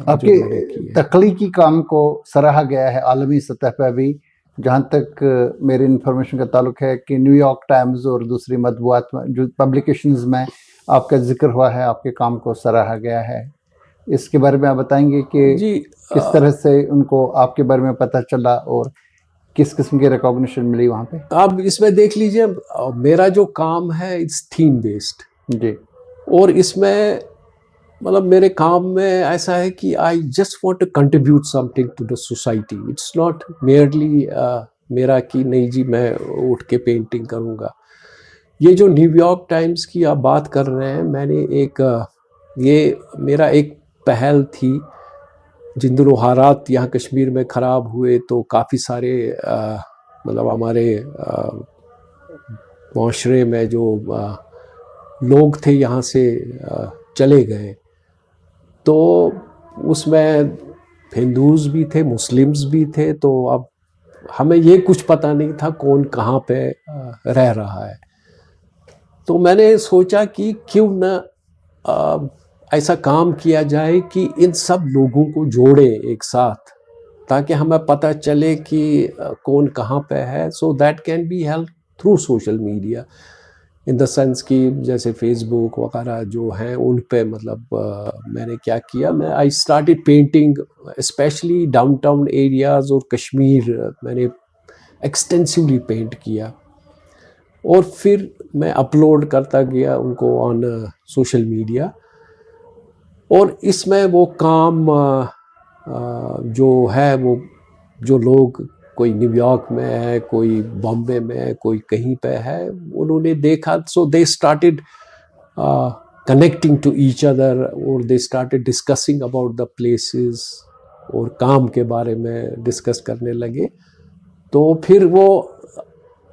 आपके मैंने किए। तख्लीकी काम को सराहा गया है आलमी सतह पर भी। जहाँ तक मेरी इन्फॉर्मेशन का ताल्लुक है कि न्यूयॉर्क टाइम्स और दूसरी मतबूआत में जो पब्लिकेशंस में आपका जिक्र हुआ है, आपके काम को सराहा गया है। इसके बारे में आप बताएंगे कि जी, किस तरह से उनको आपके बारे में पता चला और किस किस्म की रिकॉग्निशन मिली वहाँ पे? आप इसमें देख लीजिए, मेरा जो काम है इट्स थीम बेस्ड, जी और इसमें मतलब मेरे काम में ऐसा है कि I just want to contribute something to the society. It's not merely मेरा कि नहीं जी मैं उठ के पेंटिंग करूँगा। ये जो न्यूयॉर्क टाइम्स की आप बात कर रहे हैं, मैंने एक ये मेरा एक पहल थी। जिन दिनों हालात यहाँ कश्मीर में ख़राब हुए तो काफ़ी सारे मतलब हमारे माशरे में जो लोग थे यहाँ से चले गए, तो उसमें हिंदूज़ भी थे, मुस्लिम्स भी थे। तो अब हमें ये कुछ पता नहीं था कौन कहाँ पे रह रहा है। तो मैंने सोचा कि क्यों न ऐसा काम किया जाए कि इन सब लोगों को जोड़े एक साथ, ताकि हमें पता चले कि कौन कहाँ पे है। So that can be help through social media, in the sense कि जैसे फेसबुक वगैरह जो हैं उन पे मतलब मैंने क्या किया, मैं I started painting specially downtown areas और कश्मीर मैंने एक्सटेंसिवली पेंट किया, और फिर मैं अपलोड करता गया उनको ऑन सोशल मीडिया। और इसमें वो काम जो है, वो जो लोग कोई न्यूयॉर्क में है, कोई बॉम्बे में है, कोई कहीं पे है, उन्होंने देखा। So they started connecting to each other, और they started discussing about the places, और काम के बारे में डिस्कस करने लगे। तो फिर वो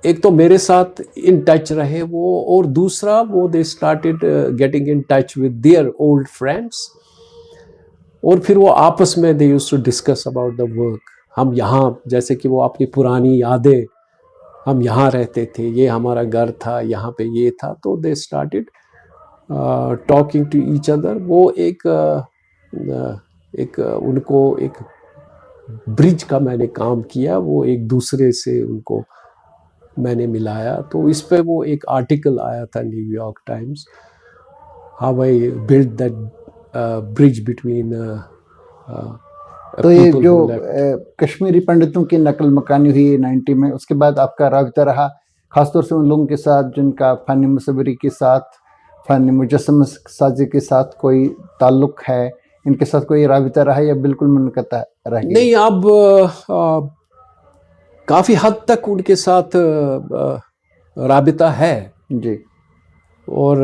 एक तो मेरे साथ इन टच रहे वो, और दूसरा वो they started getting in touch with their old friends, और फिर वो आपस में they used to discuss about the work. हम यहाँ, जैसे कि वो अपनी पुरानी यादें, हम यहाँ रहते थे, ये हमारा घर था, यहाँ पे ये था। तो they started talking to each other. वो एक उनको एक ब्रिज का मैंने काम किया, वो एक दूसरे से उनको मैंने मिलाया। तो इस पे वो एक आर्टिकल आया था New York times, how I build that bridge between. तो ये जो कश्मीरी पंडितों की नकल मकानी हुई 90 में, उसके बाद आपका राबिता रहा ख़ासतौर से उन लोगों के साथ जिनका फ़न मुसव्वरी के साथ, फ़न मुजस्सम साजी के साथ कोई ताल्लुक़ है? इनके साथ कोई राबिता रहा या बिल्कुल मुनक़ता रह गया? नहीं, अब काफ़ी हद तक उनके साथ राबिता है जी, और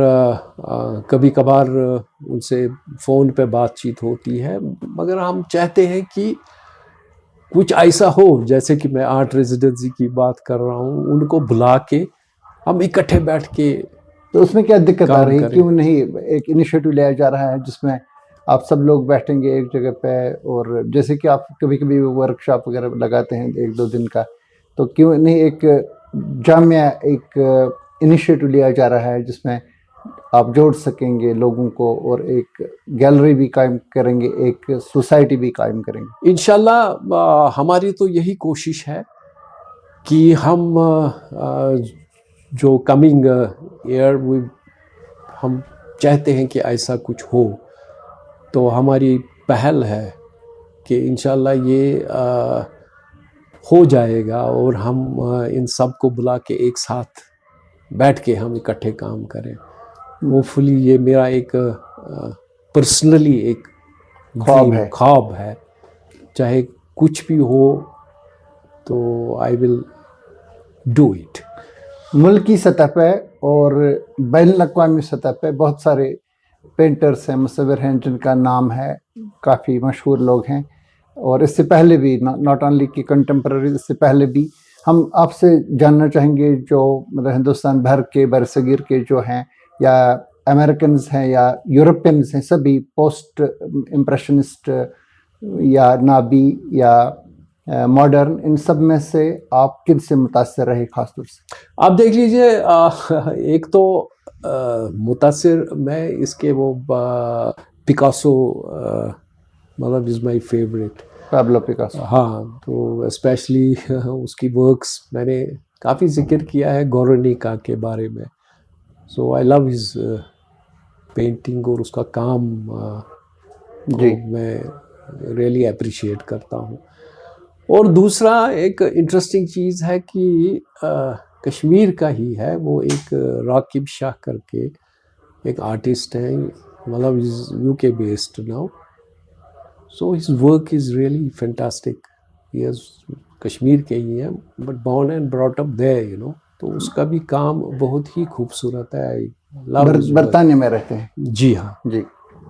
कभी कभार उनसे फ़ोन पे बातचीत होती है। मगर हम चाहते हैं कि कुछ ऐसा हो, जैसे कि मैं आर्ट रेजिडेंसी की बात कर रहा हूँ, उनको बुला के हम इकट्ठे बैठ के। तो उसमें क्या दिक्कत आ रही है? क्यों नहीं एक इनिशिएटिव लिया जा रहा है जिसमें आप सब लोग बैठेंगे एक जगह पे, और जैसे कि आप कभी कभी वर्कशॉप वगैरह लगाते हैं 1-2 दिन का, तो क्यों नहीं एक जामिया एक इनिशिएटिव लिया जा रहा है जिसमें आप जोड़ सकेंगे लोगों को, और एक गैलरी भी कायम करेंगे, एक सोसाइटी भी कायम करेंगे? इंशाल्लाह हमारी तो यही कोशिश है कि हम जो कमिंग ईयर हम चाहते हैं कि ऐसा कुछ हो। तो हमारी पहल है कि इंशाल्लाह ये हो जाएगा, और हम इन सब को बुला के एक साथ बैठ के हम इकट्ठे काम करें। होपफुली ये मेरा एक पर्सनली एक ख्वाब है, चाहे कुछ भी हो तो आई विल डू इट। मुल्की सतह पे और बैनुल-अक़वामी सतह पे बहुत सारे पेंटर्स हैं, मुसव्विर हैं जिनका नाम है, काफ़ी मशहूर लोग हैं, और इससे पहले भी नॉट ओनली कि कंटेम्प्रेरी, इससे पहले भी हम आपसे जानना चाहेंगे जो मतलब हिंदुस्तान भर के बरसगीर के जो हैं, या अमेरिकन्स हैं या यूरोपियंस हैं, सभी पोस्ट इम्प्रेशनिस्ट या नाबी या मॉडर्न, इन सब में से आप किन से मुतासिर रहे ख़ासतौर से? आप देख लीजिए, एक तो मुतासिर मैं इसके वो पिकासो मतलब is my favourite. Pablo Picasso. हाँ, तो स्पेशली उसकी वर्क्स मैंने काफ़ी जिक्र किया है गोरनिका के बारे में। सो आई लव हिज पेंटिंग और उसका काम जी। को मैं रियली अप्रिशिएट करता हूँ। और दूसरा एक इंटरेस्टिंग चीज़ है कि कश्मीर का ही है, वो एक राकिब शाह करके एक आर्टिस्ट है, मतलब is UK based now. So his work is really fantastic. ये कश्मीर के ही हैं but born and brought up there, you know. तो उसका भी काम बहुत ही खूबसूरत है। I love his work. बरतानिया में रहते हैं। जी हाँ, जी।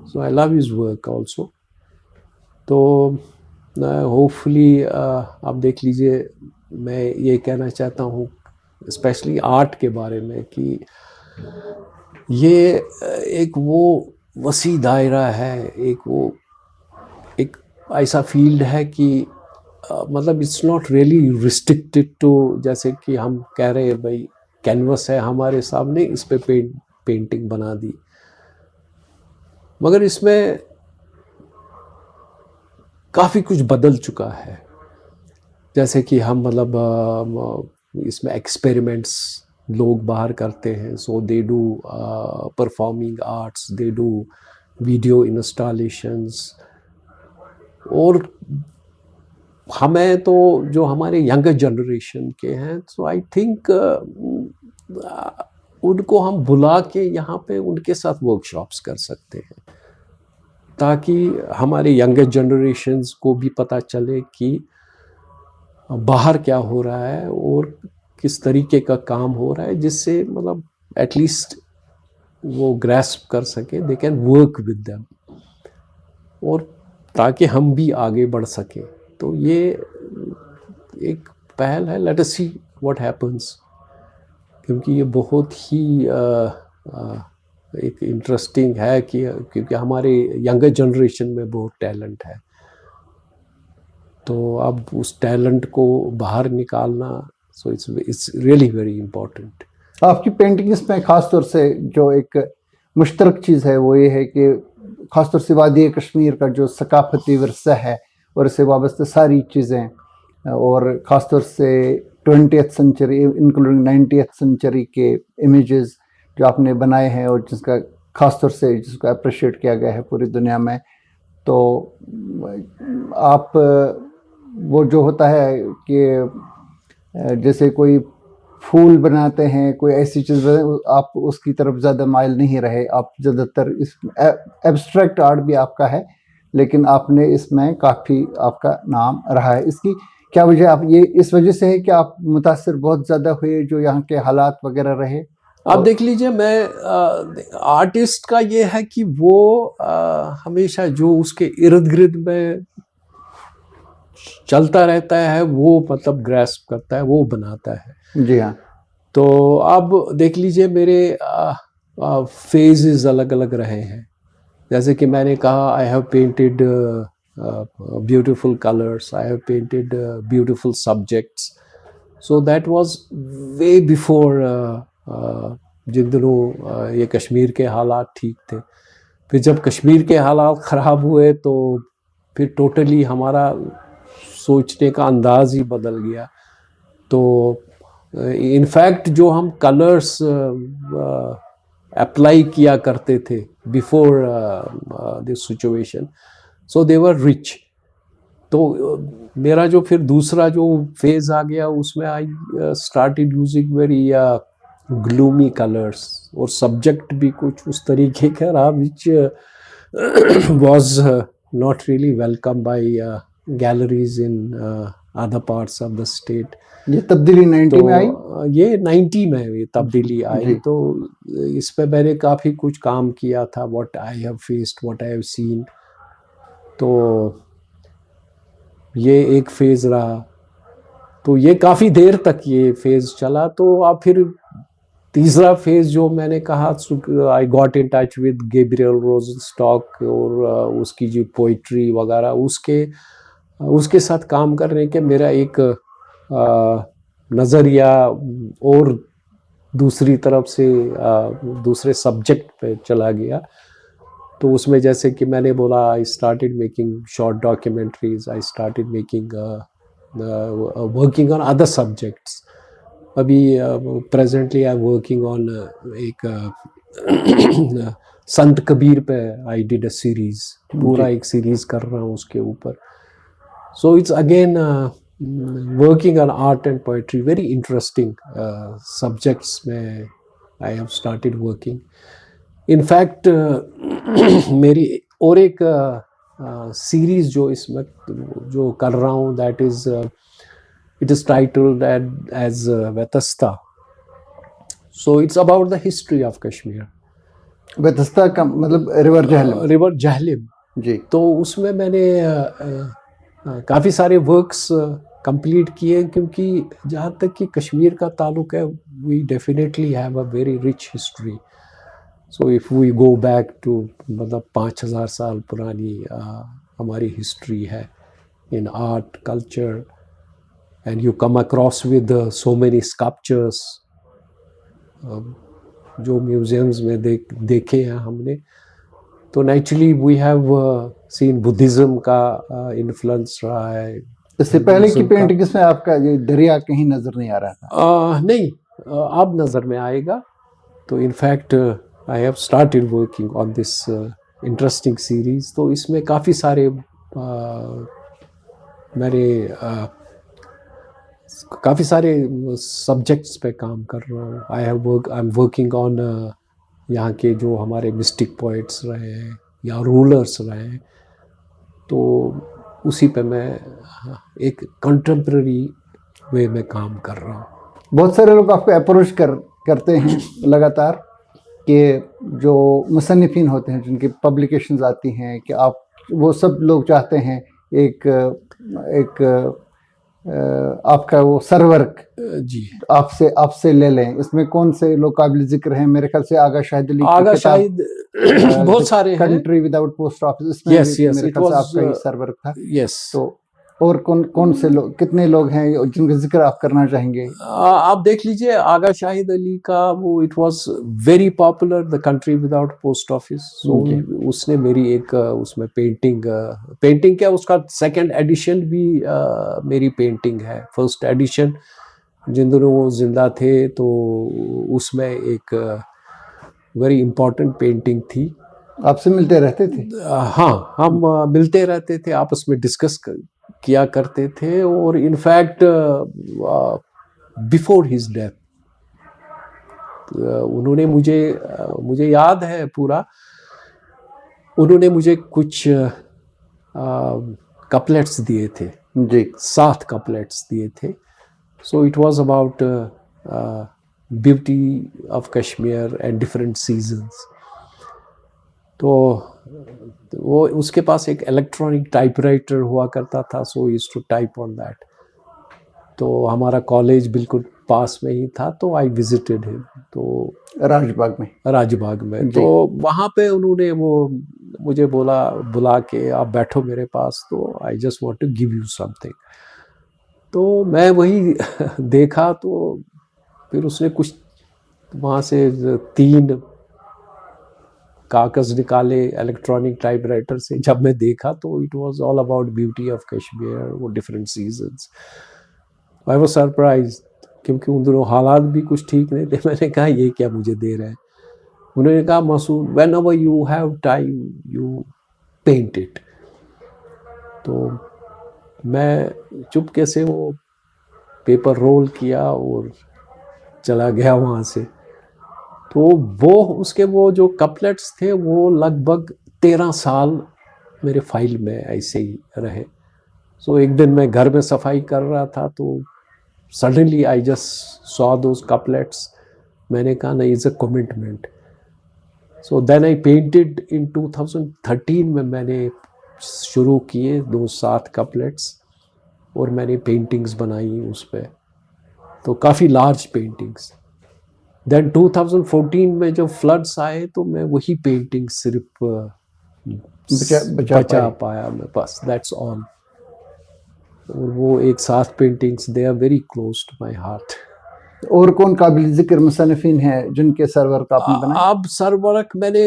So I love his work also. तो होपफुली आप देख लीजिए, मैं ये कहना चाहता हूँ स्पेशली आर्ट के बारे में कि ये एक वो वसी दायरा है, एक ऐसा फील्ड है कि मतलब it's not really restricted to, जैसे कि हम कह रहे हैं भाई कैनवस है हमारे सामने, इस पे पेंटिंग बना दी, मगर इसमें काफ़ी कुछ बदल चुका है। जैसे कि हम मतलब इसमें एक्सपेरिमेंट्स लोग बाहर करते हैं। So they do performing arts, they do video installations. और हमें तो जो हमारे यंगर जनरेशन के हैं, सो आई थिंक उनको हम बुला के यहाँ पे उनके साथ वर्कशॉप्स कर सकते हैं, ताकि हमारे यंगर जनरेशन्स को भी पता चले कि बाहर क्या हो रहा है और किस तरीके का काम हो रहा है, जिससे मतलब एटलीस्ट वो ग्रैस्प कर सके, they can work with them, और ताकि हम भी आगे बढ़ सकें। तो ये एक पहल है, let us see what happens, क्योंकि ये बहुत ही एक इंटरेस्टिंग है कि क्योंकि हमारे यंगर जनरेशन में बहुत टैलेंट है। तो अब उस टैलेंट को बाहर निकालना, so it's really very important. आपकी पेंटिंग्स में खासतौर से जो एक मुश्तरक चीज़ है वो ये है कि खासतौर से वादी कश्मीर का जो सकाफती विरसा है और इससे वाबस्ता सारी चीज़ें, और ख़ासतौर से 20th century including 90th century के इमेजेस जो आपने बनाए हैं और जिसका ख़ासतौर से जिसको अप्रिशिएट किया गया है पूरी दुनिया में। तो आप वो जो होता है कि जैसे कोई फूल बनाते हैं, कोई ऐसी चीज़ आप उसकी तरफ ज़्यादा माइल नहीं रहे। आप ज़्यादातर इस एब्स्ट्रैक्ट आर्ट भी आपका है, लेकिन आपने इसमें काफ़ी आपका नाम रहा है। इसकी क्या वजह, आप ये इस वजह से है कि आप मुतासिर बहुत ज़्यादा हुए जो यहाँ के हालात वगैरह रहे? आप देख लीजिए, मैं आर्टिस्ट का ये है कि वो हमेशा जो उसके इर्द गिर्द में चलता रहता है वो मतलब ग्रैस्प करता है, वो बनाता है। जी हाँ। तो अब देख लीजिए मेरे फेजेस अलग अलग रहे हैं। जैसे कि मैंने कहा, I have painted beautiful colours, I have painted beautiful subjects. So that was way before जिन दिनों ये कश्मीर के हालात ठीक थे। फिर जब कश्मीर के हालात ख़राब हुए तो फिर टोटली हमारा सोचने का अंदाज ही बदल गया। तो इनफैक्ट जो हम कलर्स अप्लाई किया करते थे before this situation, so they were rich. तो मेरा जो फिर दूसरा जो फेज़ आ गया उसमें I started using very gloomy colours, और सब्जेक्ट भी कुछ उस तरीके का रहा which was not really welcome by galleries in other parts of the state. ये तब्दीली 90 में आई? ये 90 में ये तब्दीली आई। तो इस पे मैंने काफ़ी कुछ काम किया था, what I have faced, what I have seen. तो ये एक फेज़ रहा, तो ये काफ़ी देर तक ये फेज़ चला। तो अब फिर तीसरा फेज़ जो मैंने कहा, I got in touch with Gabriel Rosenstock और उसकी जो पोइट्री वगैरह, उसके साथ काम करने के मेरा एक नज़रिया और दूसरी तरफ से दूसरे सब्जेक्ट पे चला गया। तो उसमें जैसे कि मैंने बोला, I started making short documentaries, I started making working on other subjects. अभी प्रेजेंटली आई वर्किंग ऑन एक संत कबीर पे आई डिड अ सीरीज, पूरा एक सीरीज कर रहा हूँ उसके ऊपर. So it's again working on art and poetry, very interesting subjects में I have started working. In fact मेरी और एक सीरीज जो इसमें जो कर रहा हूँ, that is it is titled as Vetasta. So it's about the history of Kashmir. Vetasta का मतलब रिवर जहलम. रिवर जहलम जी. तो उसमें मैंने काफ़ी सारे वर्क्स कंप्लीट किए, क्योंकि जहाँ तक कि कश्मीर का ताल्लुक है, we definitely have a very rich history. So if we go back to, मतलब 5000 साल पुरानी हमारी हिस्ट्री है in art culture, and you come across with so many sculptures जो म्यूजियम्स में देखे हैं हमने. तो naturally we have seen Buddhism का इन्फ्लुएंस रहा है. इससे पहले की पेंटिंग्स में आपका ये दरिया कहीं नजर नहीं आ रहा था? नहीं, अब नज़र में आएगा. तो in fact I have started working on this interesting series. तो इसमें काफ़ी सारे मैंने काफ़ी सारे सब्जेक्ट्स पे काम कर रहा हूँ. आई एम वर्किंग ऑन यहाँ के जो हमारे मिस्टिक पोइट्स रहे हैं या रूलर्स रहे हैं, तो उसी पे मैं एक कंटेम्प्रेरी वे में काम कर रहा हूँ. बहुत सारे लोग आपको अप्रोच करते हैं लगातार, कि जो मुसन्निफीन होते हैं जिनकी पब्लिकेशंस आती हैं, कि आप वो सब लोग चाहते हैं एक आपका वो सरवर्क जी आपसे ले लें. इसमें कौन से लोग काबिल जिक्र हैं? मेरे ख्याल से आगा शाहिद अली, आगा शाहिद बहुत सारे हैं. कंट्री विदाउट पोस्ट ऑफिस, इसमें Yes, मेरे it ख्याल से was, आपका ही सरवर्क था. यस. तो और कौन से लोग, कितने लोग हैं जिनका जिक्र आप करना चाहेंगे? आप देख लीजिए आगा शाहिद अली का वो, it was very popular, the country without post office. So उसने मेरी एक उसमें पेंटिंग क्या, उसका सेकंड एडिशन भी मेरी पेंटिंग है. फर्स्ट एडिशन जिन दिनों वो जिंदा थे, तो उसमें एक वेरी इम्पोर्टेंट पेंटिंग थी. आपसे मिलते रहते थे? हाँ, हम मिलते रहते थे, आपस में डिस्कस किया करते थे. और इनफैक्ट बिफोर हिज डेथ उन्होंने मुझे याद है पूरा, उन्होंने मुझे कुछ कपलेट्स दिए थे जी. 7 कपलेट्स दिए थे. सो it was about beauty of Kashmir and different seasons. तो वो उसके पास एक इलेक्ट्रॉनिक टाइपराइटर हुआ करता था, so used to type on that. तो हमारा कॉलेज बिल्कुल पास में ही था, तो आई विजिटेड हिम. तो राजबाग में तो वहाँ पे उन्होंने वो मुझे बुला के आप बैठो मेरे पास, तो I just want to give you something. तो मैं वही देखा, तो फिर उसने कुछ वहाँ से 3 कागज़ निकाले इलेक्ट्रॉनिक टाइपराइटर से. जब मैं देखा तो it was all about beauty of Kashmir, वो different seasons. I was surprise, क्योंकि उन दोनों हालात भी कुछ ठीक नहीं थे. मैंने कहा ये क्या मुझे दे रहे हैं? उन्होंने कहा Masood, whenever you have time you paint it. तो मैं चुपके से वो पेपर रोल किया और चला गया वहाँ से. तो वो जो कपलेट्स थे वो लगभग 13 साल मेरे फाइल में ऐसे ही रहे. सो एक दिन मैं घर में सफाई कर रहा था, तो suddenly I just saw those couplets. मैंने कहा नहीं, is a commitment. So then I painted in 2013 में मैंने शुरू किए 7 कपलेट्स, और मैंने पेंटिंग्स बनाई उस पर, तो काफ़ी लार्ज पेंटिंग्स. देन 2014 में जब फ्लड्स आए, तो मैं वही पेंटिंग सिर्फ बचा पाया मैं, बस, दैट्स ऑल. और वो एक 7 paintings, they are very close to my heart. और कौन काबिल जिक्र मुसन्निफीन है जिनके सरवर्क आपने बनाए? अब सरवर्क मैंने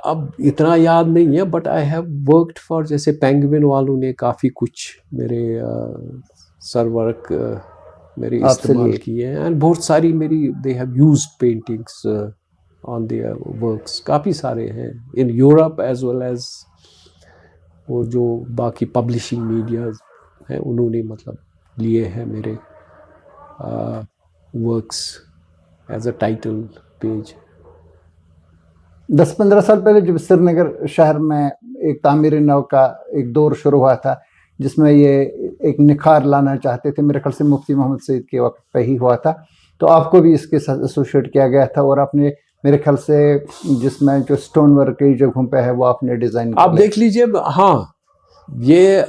अब इतना याद नहीं है, but I have worked for, जैसे पेंगुइन वालों ने काफ़ी कुछ मेरे सर वर्क मेरे आपसे इस्तेमाल लिए। किए हैं, एंड बहुत सारी मेरी they have used paintings on their works, काफ़ी सारे हैं in Europe as well as वो जो बाकी पब्लिशिंग मीडिया हैं उन्होंने मतलब लिए हैं मेरे works as a title page. 10-15 साल पहले जब श्रीनगर शहर में एक तामीर नव का एक दौर शुरू हुआ था, जिसमें ये एक निखार लाना चाहते थे, मेरे ख्याल से मुफ्ती मोहम्मद सईद के वक्त पे ही हुआ था, तो आपको भी इसके साथ एसोसिएट किया गया था, और आपने मेरे ख्याल से जिसमें जो स्टोन वर्क कई जगहों पे है वो आपने डिज़ाइन आप देख लीजिए, हाँ, ये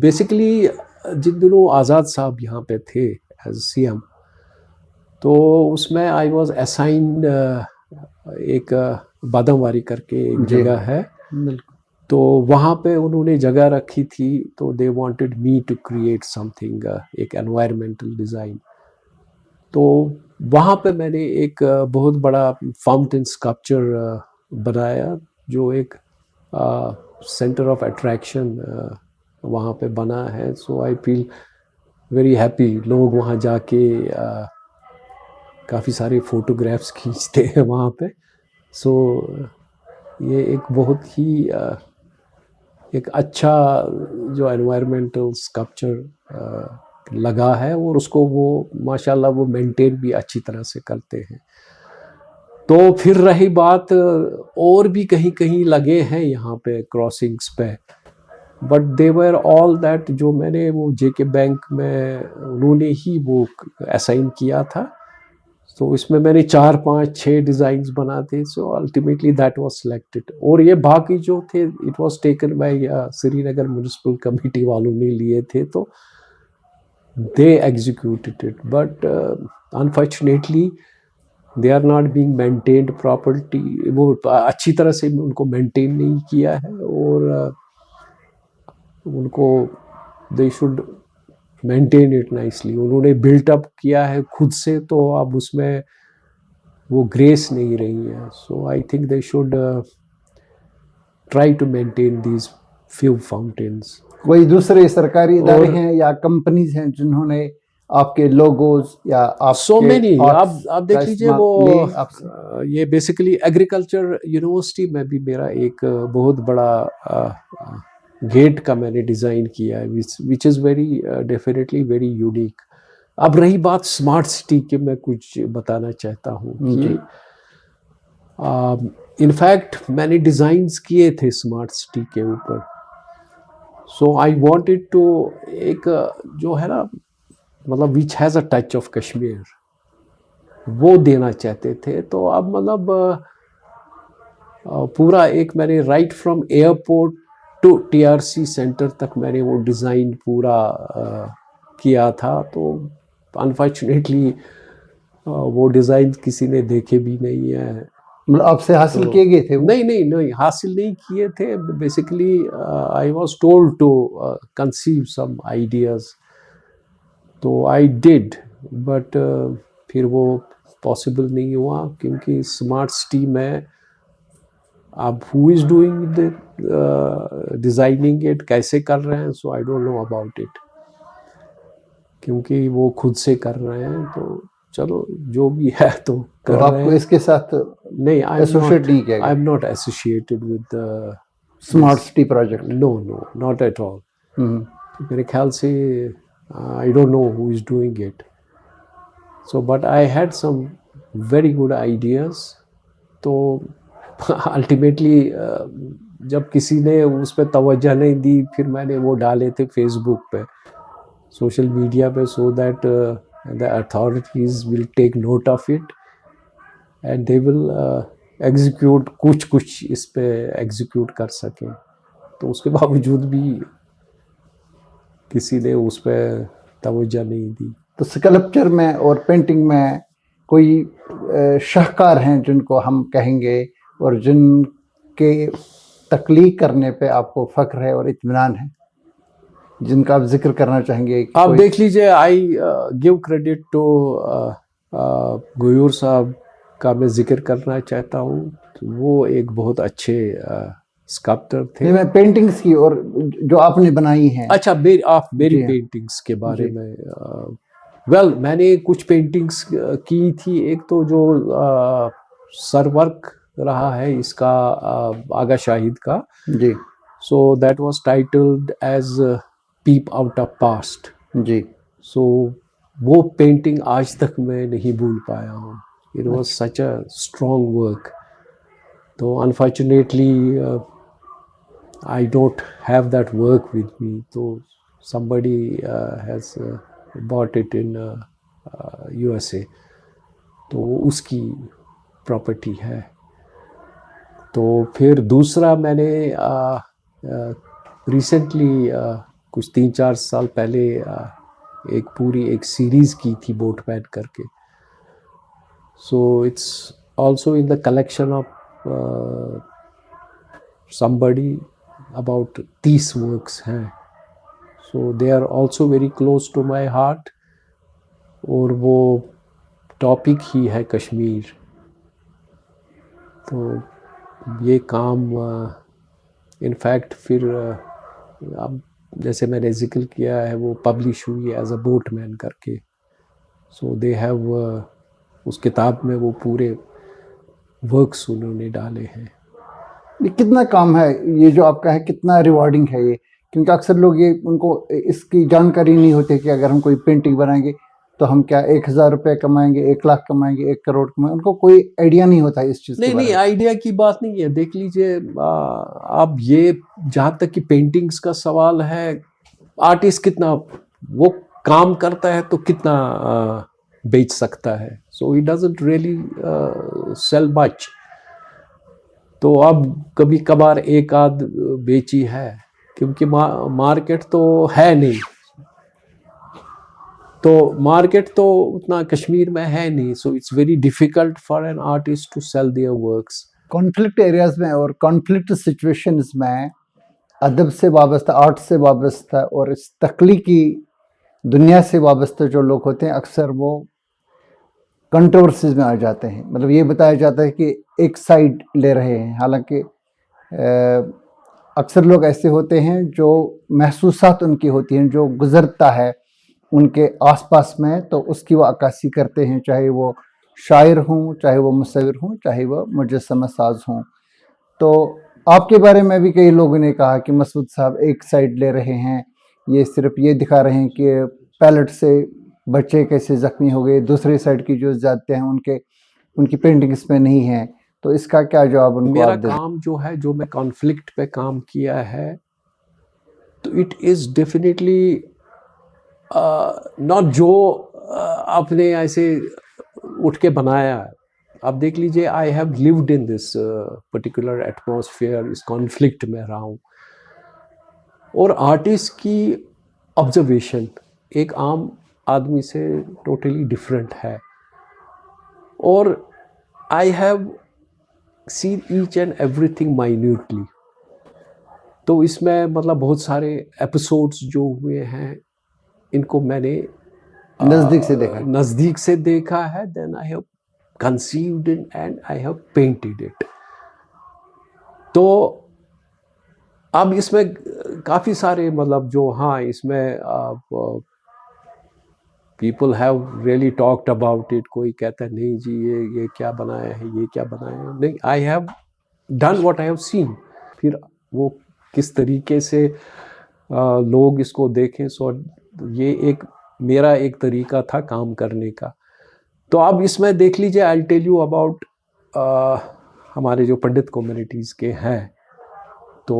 बेसिकली जिन दिनों आज़ाद साहब यहाँ पे थे एज सीएम, तो उसमें आई वाज असाइंड एक बादमवारी करके एक जगह है, बिल्कुल। तो वहाँ पे उन्होंने जगह रखी थी, तो they wanted me to create something, एक एनवायरमेंटल डिज़ाइन। तो वहाँ पे मैंने एक बहुत बड़ा फाउंटेन स्कल्पचर बनाया, जो एक सेंटर ऑफ अट्रैक्शन वहाँ पे बना है। So I feel very happy, लोग वहाँ जाके काफ़ी सारे फोटोग्राफ्स खींचते हैं वहाँ पे। सो ये एक बहुत ही एक अच्छा जो एनवायरमेंटल स्कल्पचर लगा है, और उसको वो माशाल्लाह वो मेंटेन भी अच्छी तरह से करते हैं। तो फिर रही बात, और भी कहीं कहीं लगे हैं यहाँ पे क्रॉसिंग्स पे, but they were all that जो मैंने वो जेके बैंक में उन्होंने ही वो असाइन किया था, तो इसमें मैंने 4, 5, 6 डिज़ाइंस बनाते, so ultimately that was selected. और ये बाकी जो थे it was taken by Srinagar municipal committee वालों ने लिए थे, तो they executed it, but unfortunately they are not being maintained property, वो अच्छी तरह से उनको मेंटेन नहीं किया है, और उनको they should maintain it nicely. उन्होंने बिल्ट अप किया है खुद से, तो अब उसमें वो ग्रेस नहीं रही है। So I think they should try to maintain these few fountains. वही दूसरे सरकारी इदारे हैं या कंपनीज हैं जिन्होंने आपके लोगोज या आपके सो मेनी, आप देख लीजिए वो आपसे। ये बेसिकली एग्रीकल्चर यूनिवर्सिटी में भी मेरा एक बहुत बड़ा गेट का मैंने डिज़ाइन किया है, which is very definitely very unique. अब रही बात स्मार्ट सिटी की, मैं कुछ बताना चाहता हूँ कि इनफैक्ट मैंने डिज़ाइंस किए थे स्मार्ट सिटी के ऊपर। सो आई वांटेड टू एक जो है ना, मतलब which has a touch of Kashmir, वो देना चाहते थे। तो अब मतलब पूरा एक मैंने right from airport to TRC centre तक मैंने वो डिज़ाइन पूरा किया था। तो अनफॉर्चुनेटली वो डिज़ाइन किसी ने देखे भी नहीं है। मतलब आपसे हासिल किए गए थे वो? नहीं हासिल नहीं किए थे। Basically I was told to conceive some ideas, तो आई डिड, बट फिर वो पॉसिबल नहीं हुआ, क्योंकि स्मार्ट सिटी में अब who is doing the designing it, कैसे कर रहे हैं, so I don't know about it, क्योंकि वो खुद से कर रहे हैं। तो चलो जो भी है तो कर रहे हैं। आपको इसके साथ नहीं, एसोसिएट नहीं किया गया? I am not associated with smart city project? No, not at all. मेरे ख्याल से I don't know who is doing it. So but I had some very good ideas. तो अल्टीमेटली जब किसी ने उस पर तवज्जो नहीं दी, फिर मैंने वो डाले थे फेसबुक पे, सोशल मीडिया पे, so that the authorities will take note of it and they will execute, कुछ इस पे एग्जीक्यूट कर सकें। तो उसके बावजूद भी किसी ने उस पर तवज्जो नहीं दी। तो स्कल्पचर में और पेंटिंग में कोई शाहकार हैं जिनको हम कहेंगे और जिनके तख्लीक करने पे आपको फ़ख्र है और इत्मीनान है, जिनका आप जिक्र करना चाहेंगे? आप देख लीजिए, I give credit to Ghayoor साहब, का मैं जिक्र करना चाहता हूँ। तो वो एक बहुत अच्छे स्कल्पटर थे। नहीं, मैं पेंटिंग्स की और जो आपने बनाई हैं। अच्छा, आप मेरी जी हाँ। पेंटिंग्स के बारे जी। में वेल मैंने कुछ पेंटिंग्स की थी। एक तो जो सर वर्क रहा है इसका आगा शाहिद का, जी। So that was titled as peep out of past. जी। सो वो पेंटिंग आज तक मैं नहीं भूल पाया हूँ। It was such a strong work. तो unfortunately I don't have that work with me. So somebody has bought it in USA. तो वो उसकी प्रॉपर्टी है। तो फिर दूसरा मैंने रिसेंटली कुछ 3-4 साल पहले एक पूरी एक सीरीज़ की थी बोटमैन करके। So it's also in the collection of somebody, about 30 works हैं। so they are also very close to my heart। और वो टॉपिक ही है कश्मीर। तो ये काम इनफैक्ट फिर अब जैसे मैंने जिक्र किया है वो पब्लिश हुई एज अ बोटमैन करके। सो दे हैव उस किताब में वो पूरे वर्क्स उन्होंने डाले हैं। ये कितना काम है, ये जो आपका है कितना रिवॉर्डिंग है ये? क्योंकि अक्सर लोग ये उनको इसकी जानकारी नहीं होती कि अगर हम कोई पेंटिंग बनाएंगे तो हम क्या 1000 रुपये कमाएंगे, 1 लाख कमाएंगे, 1 करोड़ कमाएंगे। उनको कोई आइडिया नहीं होता इस चीज़ के नहीं बारे नहीं, में। आइडिया की बात नहीं है। देख लीजिए आप ये जहाँ तक कि पेंटिंग्स का सवाल है, आर्टिस्ट कितना वो काम करता है तो कितना बेच सकता है। So he doesn't really sell much. तो अब कभी कभार एक आध बेची है, क्योंकि मार्केट तो है नहीं। तो मार्केट तो उतना कश्मीर में है नहीं। So it's very difficult for an artist to sell their works. Conflict areas में और कॉन्फ्लिक्ट सिचुएशंस में अदब से वाबस्ता, आर्ट से वाबस्ता और इस तख्लीकी दुनिया से वाबस्ता जो लोग होते हैं अक्सर वो कंट्रोवर्सीज में आ जाते हैं। मतलब ये बताया जाता है कि एक साइड ले रहे हैं, हालांकि अक्सर लोग ऐसे होते हैं जो महसूसात उनकी होती हैं, जो गुजरता है उनके आसपास में, तो उसकी वो अक्कासी करते हैं, चाहे वो शायर हों, चाहे वो मुसव्विर हों, चाहे वो मुजस्समा साज हों। तो आपके बारे में भी कई लोगों ने कहा कि मसूद साहब एक साइड ले रहे हैं, ये सिर्फ ये दिखा रहे हैं कि पैलेट से बच्चे कैसे ज़ख्मी हो गए, दूसरी साइड की जो ज़्यादतियाँ हैं उनकी पेंटिंग्स में नहीं है। तो इसका क्या जवाब उनको मेरा आप दें? काम जो है, जो मैं कॉन्फ्लिक्ट पे काम किया है, तो इट इज़ डेफिनेटली नॉट जो आपने ऐसे उठ के बनाया। आप देख लीजिए, I have lived in this particular atmosphere, इस कॉन्फ्लिक्ट में रहा हूँ। और आर्टिस्ट की ऑब्जर्वेशन एक आम आदमी से टोटली डिफरेंट है। और I have seen each and everything minutely. तो इसमें मतलब बहुत सारे एपिसोड्स जो हुए हैं, इनको मैंने नज़दीक से देखा है। Then I have conceived it and I have painted it. तो अब इसमें काफ़ी सारे मतलब जो, हाँ, इसमें people have really talked about it. कोई कहता है नहीं जी ये क्या बनाया है, ये क्या बनाया है। नहीं, I have done what I have seen. फिर वो किस तरीके से लोग इसको देखें, सो ये मेरा एक तरीका था काम करने का। तो अब इसमें देख लीजिए, आई टेल यू अबाउट हमारे जो पंडित कम्युनिटीज़ के हैं। तो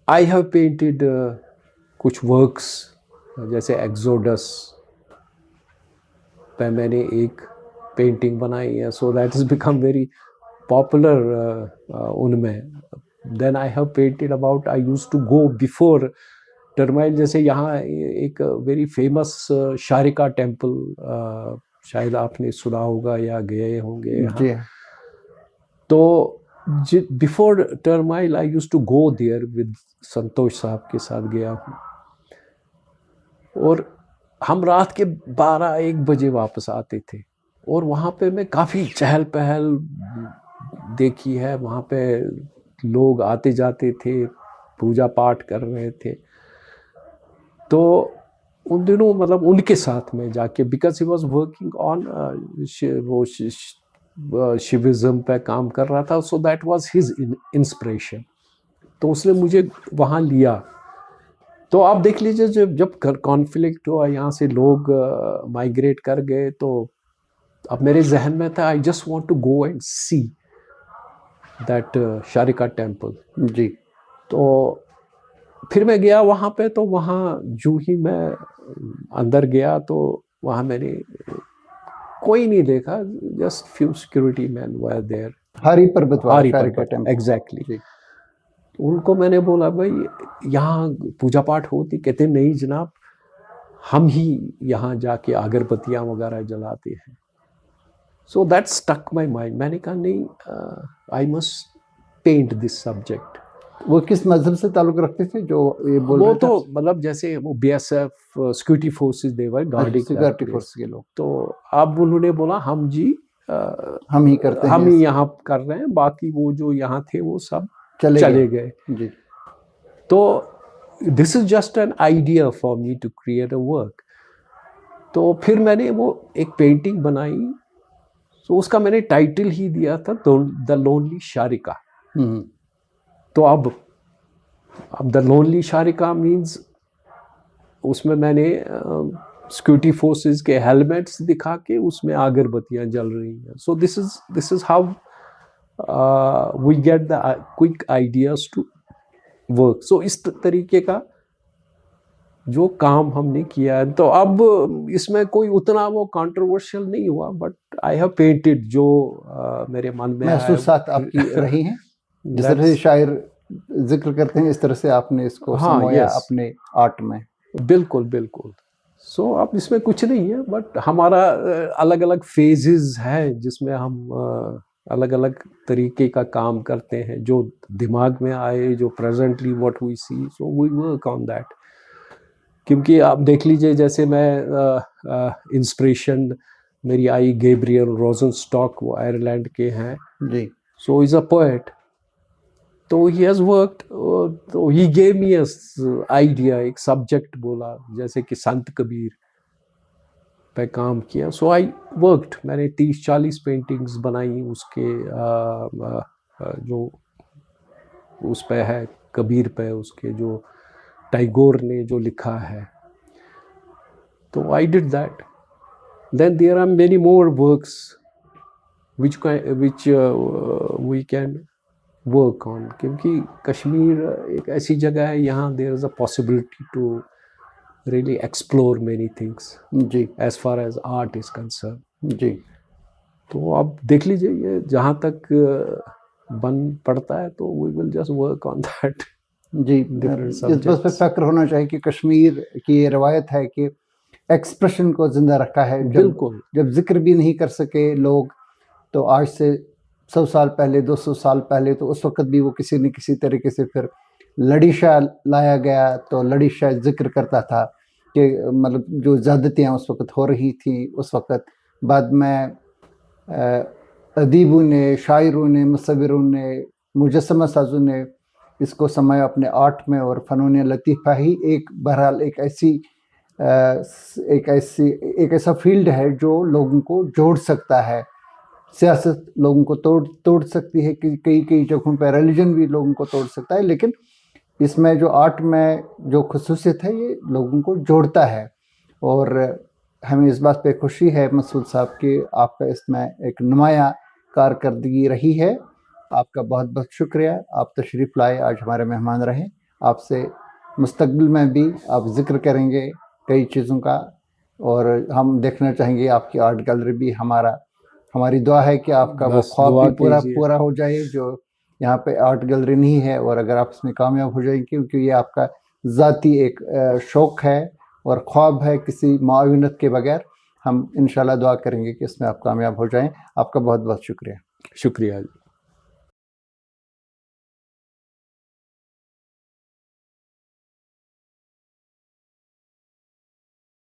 आई हैव पेंटेड कुछ वर्क्स, जैसे एक्सोडस पे मैंने एक पेंटिंग बनाई है। So that is become very popular उनमें। Then I have painted about, I used to go before turmoil. जैसे यहाँ एक वेरी फेमस शारिका टेम्पल, शायद आपने सुना होगा या गए होंगे यहाँ। तो before turmoil I used to go there with Santosh साहब के साथ गया हूँ। और हम रात के 12-1 बजे वापस आते थे। और वहाँ पे मैं काफ़ी चहल पहल देखी है। वहाँ पे लोग आते जाते थे, पूजा पाठ कर रहे थे। तो उन दिनों मतलब उनके साथ में जाके, because he was working on वो शिविज्म पे काम कर रहा था, सो दैट वाज हिज इंस्पिरेशन। तो उसने मुझे वहाँ लिया। तो आप देख लीजिए, जब कॉन्फ्लिक्ट हुआ, यहाँ से लोग माइग्रेट कर गए, तो अब मेरे जहन में था I just want to go and see that Sharika temple. जी। तो फिर मैं गया वहाँ पे। तो वहाँ जो ही मैं अंदर गया तो वहाँ मैंने कोई नहीं देखा, just few security man were there. Hari Parbat वाला हरी शारिका पर्वत, टेम्पल। एग्जैक्टली। जी। उनको मैंने बोला, भाई यहाँ पूजा पाठ होती? कहते नहीं जनाब, हम ही यहाँ जाके अगरबत्तियाँ वगैरह जलाते हैं। So that stuck my mind. मैंने कहा नहीं, I must paint this subject. वो किस मजहब से ताल्लुक रखते थे जो ये बोल वो रहे थे? तो मतलब जैसे वो BSF सिक्योरिटी फोर्सेस देवर गार्डिंग सिक्योरिटी फोर्स के लोग। तो अब उन्होंने बोला हम जी हम ही करते हैं, हम ही यहाँ कर रहे हैं, बाकी वो जो यहाँ थे वो सब चले गए। जी। तो this is just an idea for me to create a work. तो फिर मैंने वो एक पेंटिंग बनाई। तो उसका मैंने टाइटल ही दिया था द लोनली शारिका। तो अब द लोनली शारिका मीन्स उसमें मैंने सिक्योरिटी फोर्सेस के हेलमेट्स दिखा के उसमें अगरबत्तियाँ जल रही हैं। So this is how we get the quick ideas to work. So इस तरीके का जो काम हमने किया है। तो अब इसमें कोई उतना वो कंट्रोवर्शियल नहीं हुआ, बट आई हैव पेंटेड जो मेरे मन में महसूसात आपकी रही हैं। जिस तरह से शायर जिक्र करते हैं, इस तरह से आपने इसको समोया अपने आर्ट में। बिल्कुल बिल्कुल। सो अब इसमें कुछ नहीं है, बट हमारा अलग अलग फेजेस हैं जिसमें हम अलग अलग तरीके का काम करते हैं, जो दिमाग में आए, जो presently what we see, so we work on that. क्योंकि आप देख लीजिए, जैसे मैं इंस्पिरेशन मेरी आई गैब्रियल रोजनस्टॉक, वो आयरलैंड के हैं जी। So is a poet. तो ही हैज़ वर्कड, तो he gave me a idea, एक सब्जेक्ट बोला, जैसे कि संत कबीर पे काम किया। सो आई वर्कड। मैंने 30-40 पेंटिंग्स बनाई उसके जो उस पे है कबीर पे, उसके जो टैगोर ने जो लिखा है। तो I did that. Then there are many more works which we can work on, क्योंकि कश्मीर एक ऐसी जगह है, यहाँ there is a possibility to really explore many things ji as far as art is concerned. जी। तो आप देख लीजिए, ये जहाँ तक बन पड़ता है तो we will just work on that. जी। इस बात पे फक्र होना चाहिए कि कश्मीर की ये रवायत है कि एक्सप्रेशन को जिंदा रखा है। बिल्कुल। जब जिक्र भी नहीं कर सके लोग, तो आज से 100 साल पहले, 200 साल पहले, तो उस वक्त भी वो किसी न किसी तरीके से फिर लड़ी शाह लाया गया। तो लड़ी शाह जिक्र करता था कि मतलब जो ज़्यादतियाँ उस वक्त हो रही थी, उस वक्त बाद में अदीबों ने, शायरों ने, मुसव्विरों ने, मुजस्समा साजों ने इसको समाया अपने आर्ट में। और फ़नून लतीफ़ा ही एक बहरहाल एक ऐसा फील्ड है जो लोगों को जोड़ सकता है। सियासत लोगों को तोड़ सकती है, कि कई जगहों पर रिलीजन भी लोगों को तोड़ सकता है, लेकिन इसमें जो आर्ट में जो खुसूसियत है, ये लोगों को जोड़ता है। और हमें इस बात पे खुशी है मसूद साहब कि आपका इसमें एक नुमाया कारकर्दगी रही है। आपका बहुत बहुत शुक्रिया, आप तशरीफ़ लाए, आज हमारे मेहमान रहे। आपसे मुस्तकबिल में भी आप जिक्र करेंगे कई चीज़ों का, और हम देखना चाहेंगे आपकी आर्ट गैलरी भी। हमारी दुआ है कि आपका वो ख्वाब भी पूरा हो जाए जो यहाँ पे आर्ट गैलरी नहीं है, और अगर आप इसमें कामयाब हो जाएंगे, क्योंकि ये आपका ज़ाती एक शौक़ है और ख्वाब है, किसी माविनत के बगैर। हम इंशाल्लाह दुआ करेंगे कि इसमें आप कामयाब हो जाएं। आपका बहुत बहुत शुक्रिया। शुक्रिया।